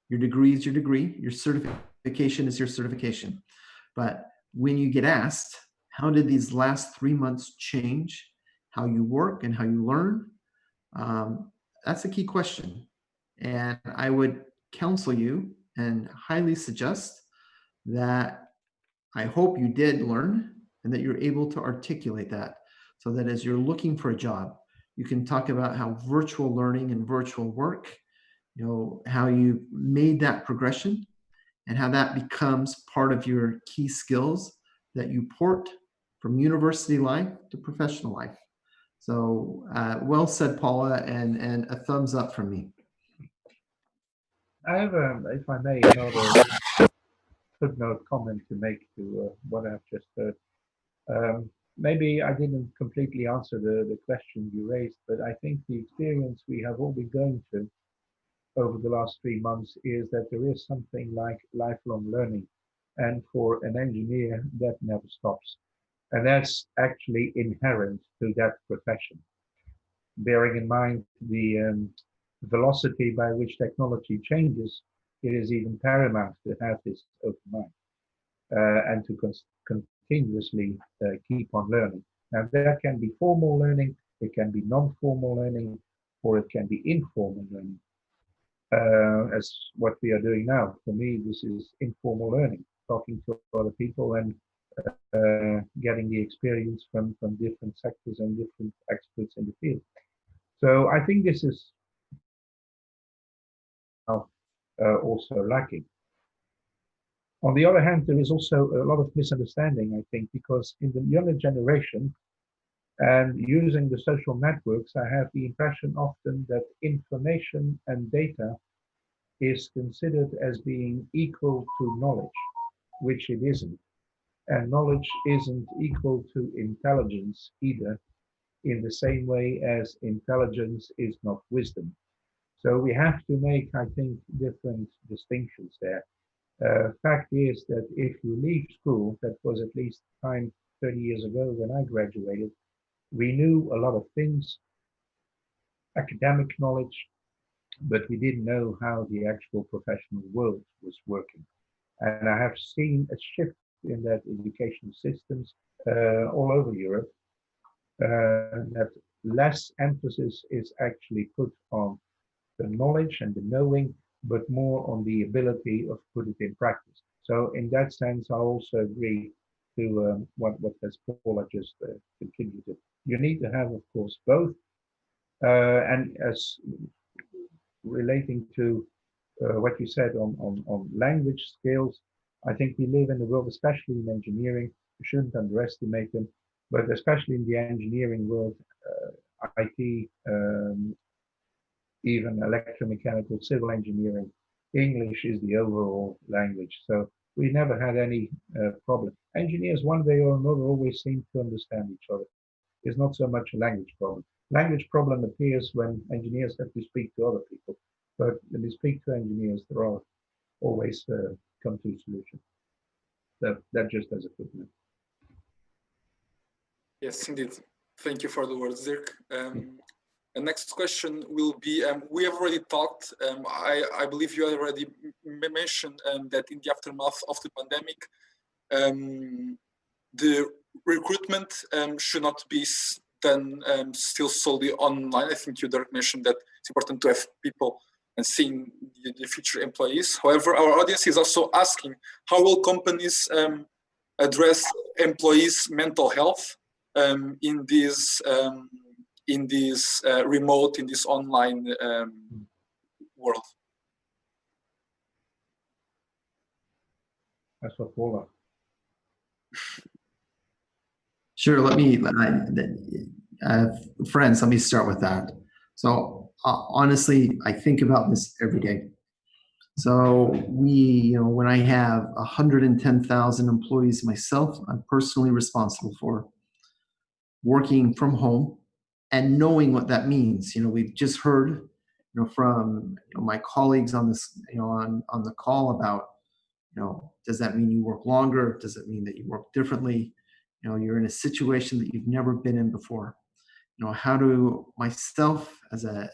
Your degree is your degree. Your certification is your certification. But when you get asked, how did these last 3 months change how you work and how you learn? That's a key question. And I would counsel you and highly suggest that I hope you did learn and that you're able to articulate that so that as you're looking for a job, you can talk about how virtual learning and virtual work, how you made that progression and how that becomes part of your key skills that you port from university life to professional life. So well said, Paula, and a thumbs up from me. I have, if I may, footnote comment to make to what I've just heard. Maybe I didn't completely answer the question you raised, but I think the experience we have all been going through over the last 3 months is that there is something like lifelong learning. And for an engineer, that never stops. And that's actually inherent to that profession. Bearing in mind the velocity by which technology changes, it is even paramount to have this open mind and to continuously keep on learning. Now, that can be formal learning, it can be non-formal learning, or it can be informal learning. As what we are doing now. For me, this is informal learning, talking to other people and getting the experience from different sectors and different experts in the field. So I think this is also lacking. On the other hand, there is also a lot of misunderstanding, I think, because in the younger generation and using the social networks, I have the impression often that information and data is considered as being equal to knowledge, which it isn't. And knowledge isn't equal to intelligence either, in the same way as intelligence is not wisdom. So we have to make, I think, different distinctions there. Fact is that if you leave school, that was at least time 30 years ago when I graduated, we knew a lot of things, academic knowledge, but we didn't know how the actual professional world was working. And I have seen a shift in that educational systems all over Europe, that less emphasis is actually put on the knowledge and the knowing, but more on the ability of put it in practice. So in that sense, I also agree to what has Paula just contributed. You need to have, of course, both. And as relating to what you said on language skills, I think we live in a world, especially in engineering, we shouldn't underestimate them, but especially in the engineering world, IT, even electromechanical, civil engineering, English is the overall language. So we never had any problem. Engineers, one way or another, always seem to understand each other. It's not so much a language problem. Language problem appears when engineers have to speak to other people. But when they speak to engineers, there are always come to a solution. That just as a footnote. Yes, indeed. Thank you for the words, Dirk. The next question will be, we have already talked, I believe you already mentioned that in the aftermath of the pandemic, the recruitment should not be done still solely online. I think you, Dirk, mentioned that it's important to have people and seeing the future employees. However, our audience is also asking, how will companies address employees' mental health in this remote, in this online world? That's for Paula. Sure, friends, let me start with that. So honestly, I think about this every day. So when I have 110,000 employees myself, I'm personally responsible for working from home and knowing what that means. We've just heard, from my colleagues on this, on the call about, does that mean you work longer? Does it mean that you work differently? You're in a situation that you've never been in before. How do myself as an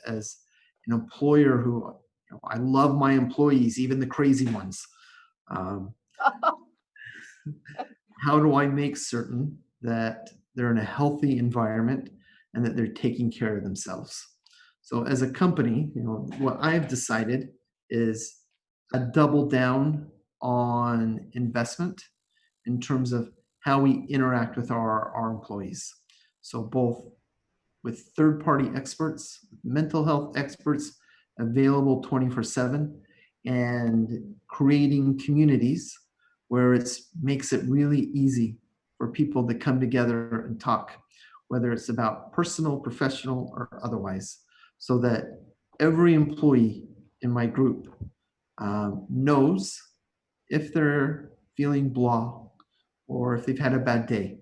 employer who, I love my employees, even the crazy ones. How do I make certain that they're in a healthy environment and that they're taking care of themselves? So as a company, what I've decided is a double down on investment in terms of how we interact with our employees. So both with third-party experts, mental health experts available 24/7, and creating communities where it makes it really easy for people to come together and talk, whether it's about personal, professional, or otherwise, so that every employee in my group knows if they're feeling blah, or if they've had a bad day,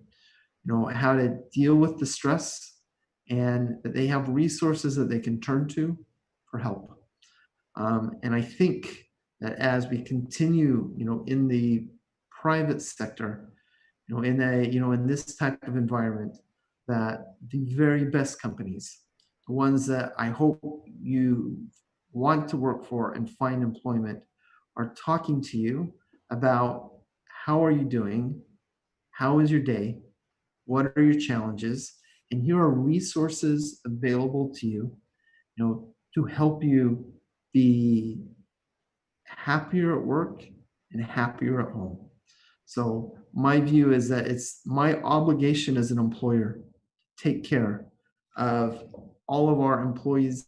how to deal with the stress, and that they have resources that they can turn to for help. And I think that as we continue, in the private sector, in this type of environment, that the very best companies, the ones that I hope you want to work for and find employment, are talking to you about how are you doing, how is your day, what are your challenges, and here are resources available to you, to help you be happier at work and happier at home. So my view is that it's my obligation as an employer to take care of all of our employees'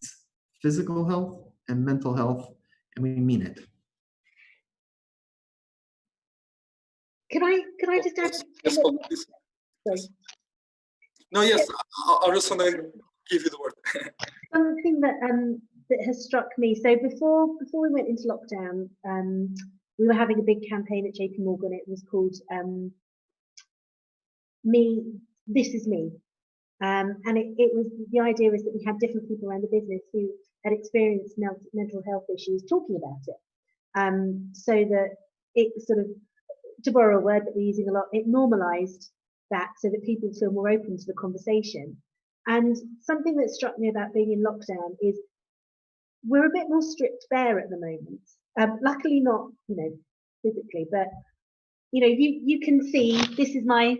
physical health and mental health, and we mean it. Can I just add? Yes, Paul, please. Sorry. No, yes, I just want to give you the word. Something that has struck me. So before we went into lockdown, we were having a big campaign at JP Morgan. It was called This Is Me. And it was, the idea is that we had different people around the business who had experienced mental health issues talking about it. So that it sort of, to borrow a word that we're using a lot, it normalized that so that people feel more open to the conversation. And something that struck me about being in lockdown is we're a bit more stripped bare at the moment. Luckily not, physically, but you can see this is my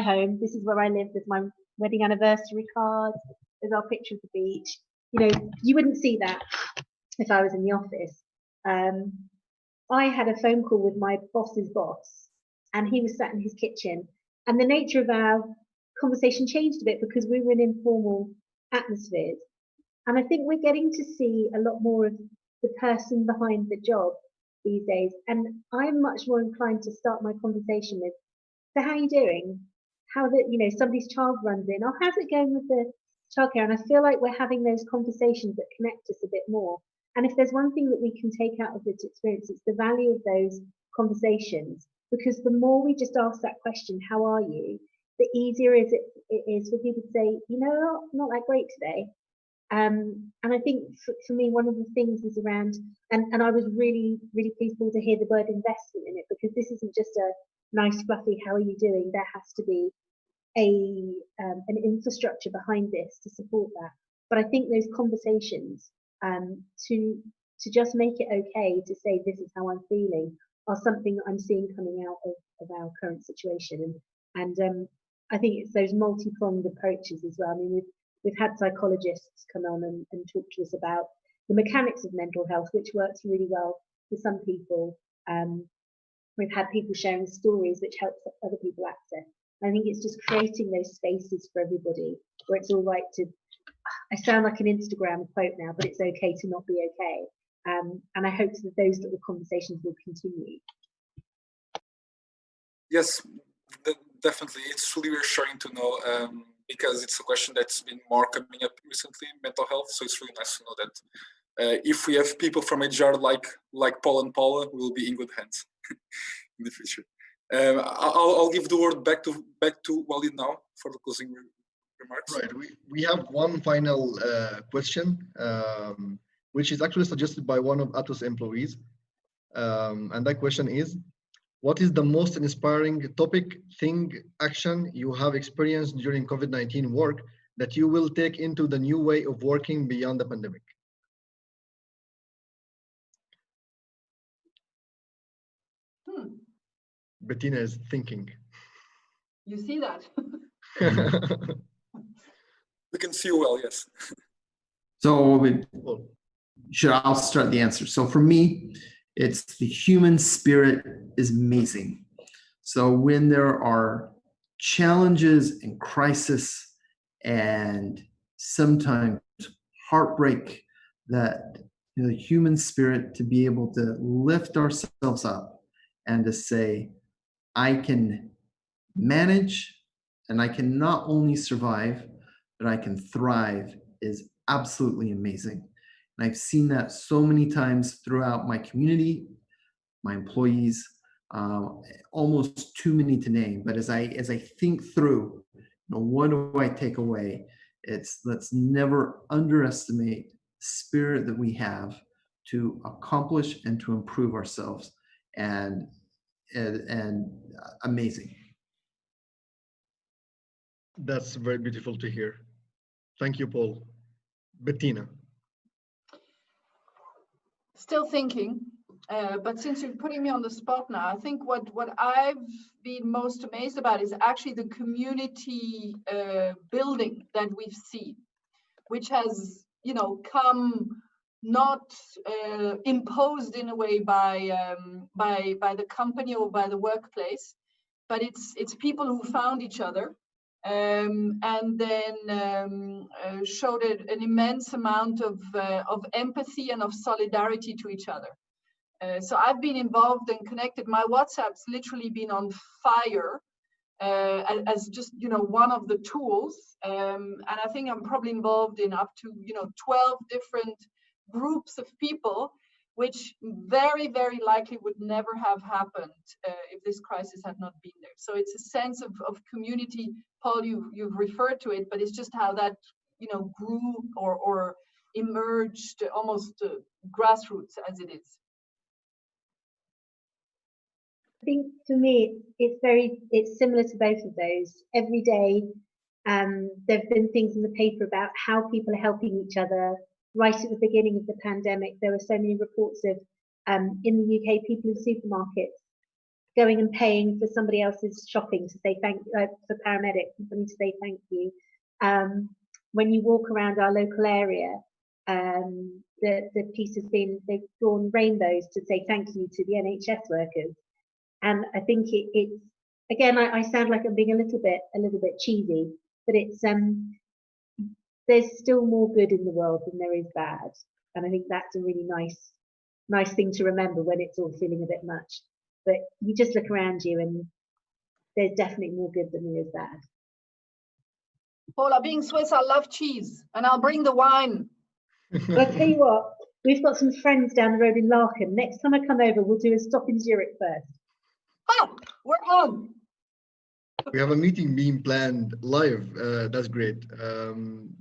home, this is where I live, there's my wedding anniversary card, there's our picture of the beach. You wouldn't see that if I was in the office. I had a phone call with my boss's boss, and he was sat in his kitchen, and the nature of our conversation changed a bit because we were in informal atmospheres. And I think we're getting to see a lot more of the person behind the job these days. And I'm much more inclined to start my conversation with, so how are you doing? How somebody's child runs in, how's it going with the childcare? And I feel like we're having those conversations that connect us a bit more. And if there's one thing that we can take out of this experience, it's the value of those conversations. Because the more we just ask that question, how are you? The easier it is for people to say, not that great today. And I think for me, one of the things is around, and I was really, really pleased to hear the word investment in it, because this isn't just a nice, fluffy, how are you doing? There has to be an infrastructure behind this to support that. But I think those conversations to just make it okay to say this is how I'm feeling are something that I'm seeing coming out of our current situation. And I think it's those multi-pronged approaches as well. I mean, we've had psychologists come on and talk to us about the mechanics of mental health, which works really well for some people. We've had people sharing stories which helps other people access. I think it's just creating those spaces for everybody where it's all right to, I sound like an Instagram quote now, but it's okay to not be okay. And I hope that those little conversations will continue. Yes, definitely. It's really reassuring to know, because it's a question that's been more coming up recently, mental health. So it's really nice to know that if we have people from HR like Paul and Paula, we'll be in good hands in the future. I'll give the word back to Walid now for the closing remarks. Right. We have one final question, which is actually suggested by one of Atos employees. And that question is, what is the most inspiring topic, thing, action you have experienced during COVID-19 work that you will take into the new way of working beyond the pandemic? Bettina is thinking. You see that? We can see you well, yes. So I'll start the answer. So for me, it's the human spirit is amazing. So when there are challenges and crisis and sometimes heartbreak, that the human spirit to be able to lift ourselves up and to say, I can manage and I can not only survive, but I can thrive is absolutely amazing. And I've seen that so many times throughout my community, my employees, almost too many to name. But as I think through, what do I take away? It's let's never underestimate the spirit that we have to accomplish and to improve ourselves, and amazing. That's very beautiful to hear. Thank you, Paul. Bettina. Still thinking, but since you're putting me on the spot now, I think what I've been most amazed about is actually the community building that we've seen, which has, come not imposed in a way by the company or by the workplace, but it's people who found each other and then showed an immense amount of empathy and of solidarity to each other. So I've been involved and connected. My WhatsApp's literally been on fire as just one of the tools, and I think I'm probably involved in up to 12 different groups of people, which very, very likely would never have happened if this crisis had not been there. So it's a sense of community. Paul, you've referred to it, but it's just how that grew or emerged almost grassroots as it is. I think for me, it's similar to both of those. Every day, there have been things in the paper about how people are helping each other. Right at the beginning of the pandemic, there were so many reports of, in the UK, people in supermarkets going and paying for somebody else's shopping to say thank you, for paramedics, and something to say thank you. When you walk around our local area, the piece has been, they've drawn rainbows to say thank you to the NHS workers. And I think it's again, I sound like I'm being a little bit cheesy, but it's there's still more good in the world than there is bad, and I think that's a really nice thing to remember when it's all feeling a bit much. But you just look around you, and there's definitely more good than there is bad. Paula, being Swiss, I love cheese, and I'll bring the wine. But I'll tell you what, we've got some friends down the road in Laeken. Next time I come over, we'll do a stop in Zurich first. Ah, we're on. We have a meeting being planned live. That's great.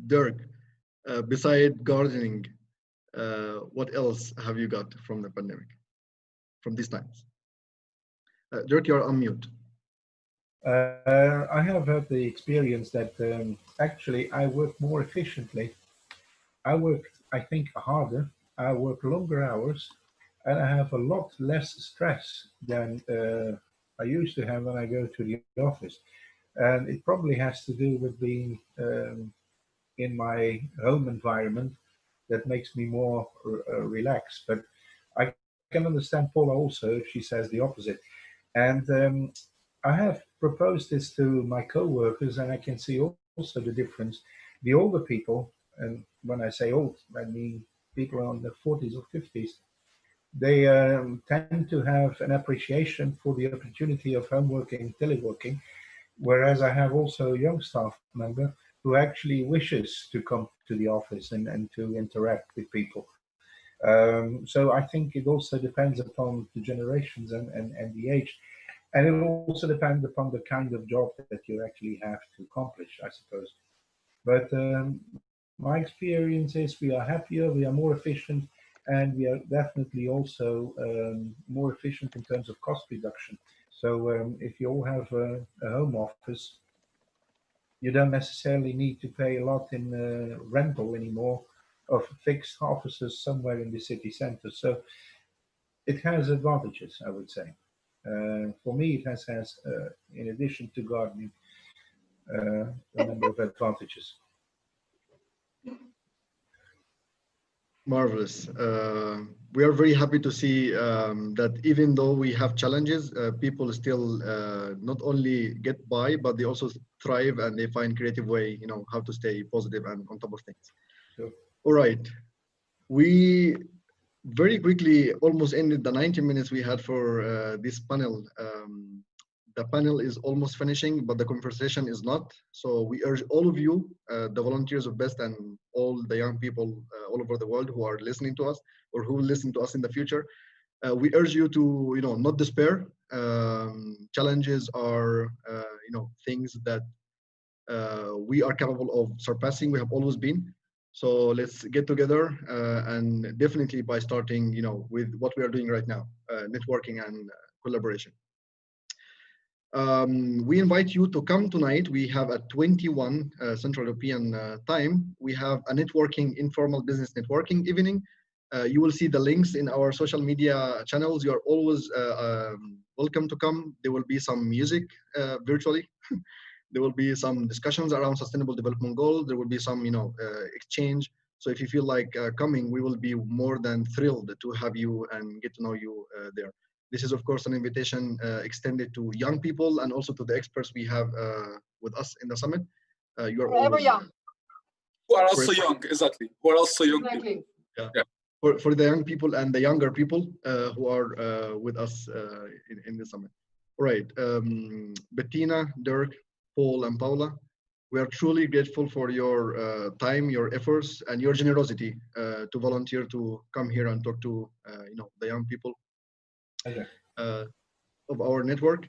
Dirk, beside gardening, what else have you got from the pandemic, from these times? Dirk, you're on mute. I have had the experience that actually I work more efficiently. I work, I think, harder. I work longer hours, and I have a lot less stress than I used to have when I go to the office. And it probably has to do with being in my home environment that makes me more relaxed. But I can understand Paula also if she says the opposite. And I have proposed this to my co-workers, and I can see also the difference. The older people, and when I say old, I mean people around the 40s or 50s, they tend to have an appreciation for the opportunity of home working, teleworking, whereas I have also a young staff member who actually wishes to come to the office and to interact with people. So I think it also depends upon the generations and the age. And it also depends upon the kind of job that you actually have to accomplish, I suppose. But my experience is we are happier, we are more efficient, and we are definitely also more efficient in terms of cost reduction. So if you all have a home office, you don't necessarily need to pay a lot in rental anymore of fixed offices somewhere in the city center. So it has advantages, I would say. For me, it has in addition to gardening, a number of advantages. Marvelous. We are very happy to see that even though we have challenges, people still not only get by, but they also thrive and they find creative way, how to stay positive and on top of things. Sure. All right. We very quickly almost ended the 90 minutes we had for this panel. The panel is almost finishing, but the conversation is not. So we urge all of you, the volunteers of BEST and all the young people all over the world who are listening to us or who will listen to us in the future, We urge you to, not despair. Challenges are, things that we are capable of surpassing. We have always been. So let's get together, and definitely by starting, with what we are doing right now, networking and collaboration. We invite you to come tonight. We have at 21 Central European time, we have a networking, informal business networking evening. You will see the links in our social media channels. You are always welcome to come. There will be some music virtually. There will be some discussions around sustainable development goals. There will be some, exchange. So if you feel like coming, we will be more than thrilled to have you and get to know you there. This is, of course, an invitation extended to young people and also to the experts we have with us in the summit. You are Forever always young. Who are also young, exactly. Who are also young people. Exactly. Yeah. For the young people and the younger people who are with us in the summit. All right, Bettina, Dirk, Paul, and Paula, we are truly grateful for your time, your efforts, and your generosity to volunteer to come here and talk to the young people of our network.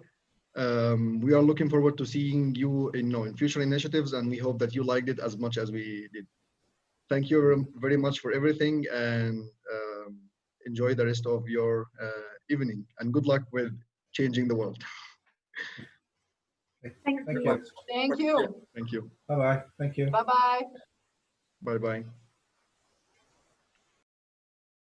We are looking forward to seeing you in future initiatives, and we hope that you liked it as much as we did. Thank you very much for everything, and enjoy the rest of your evening, and good luck with changing the world. Thank you. Thank you. Thank you. Bye-bye. Thank you. Bye-bye. Bye-bye.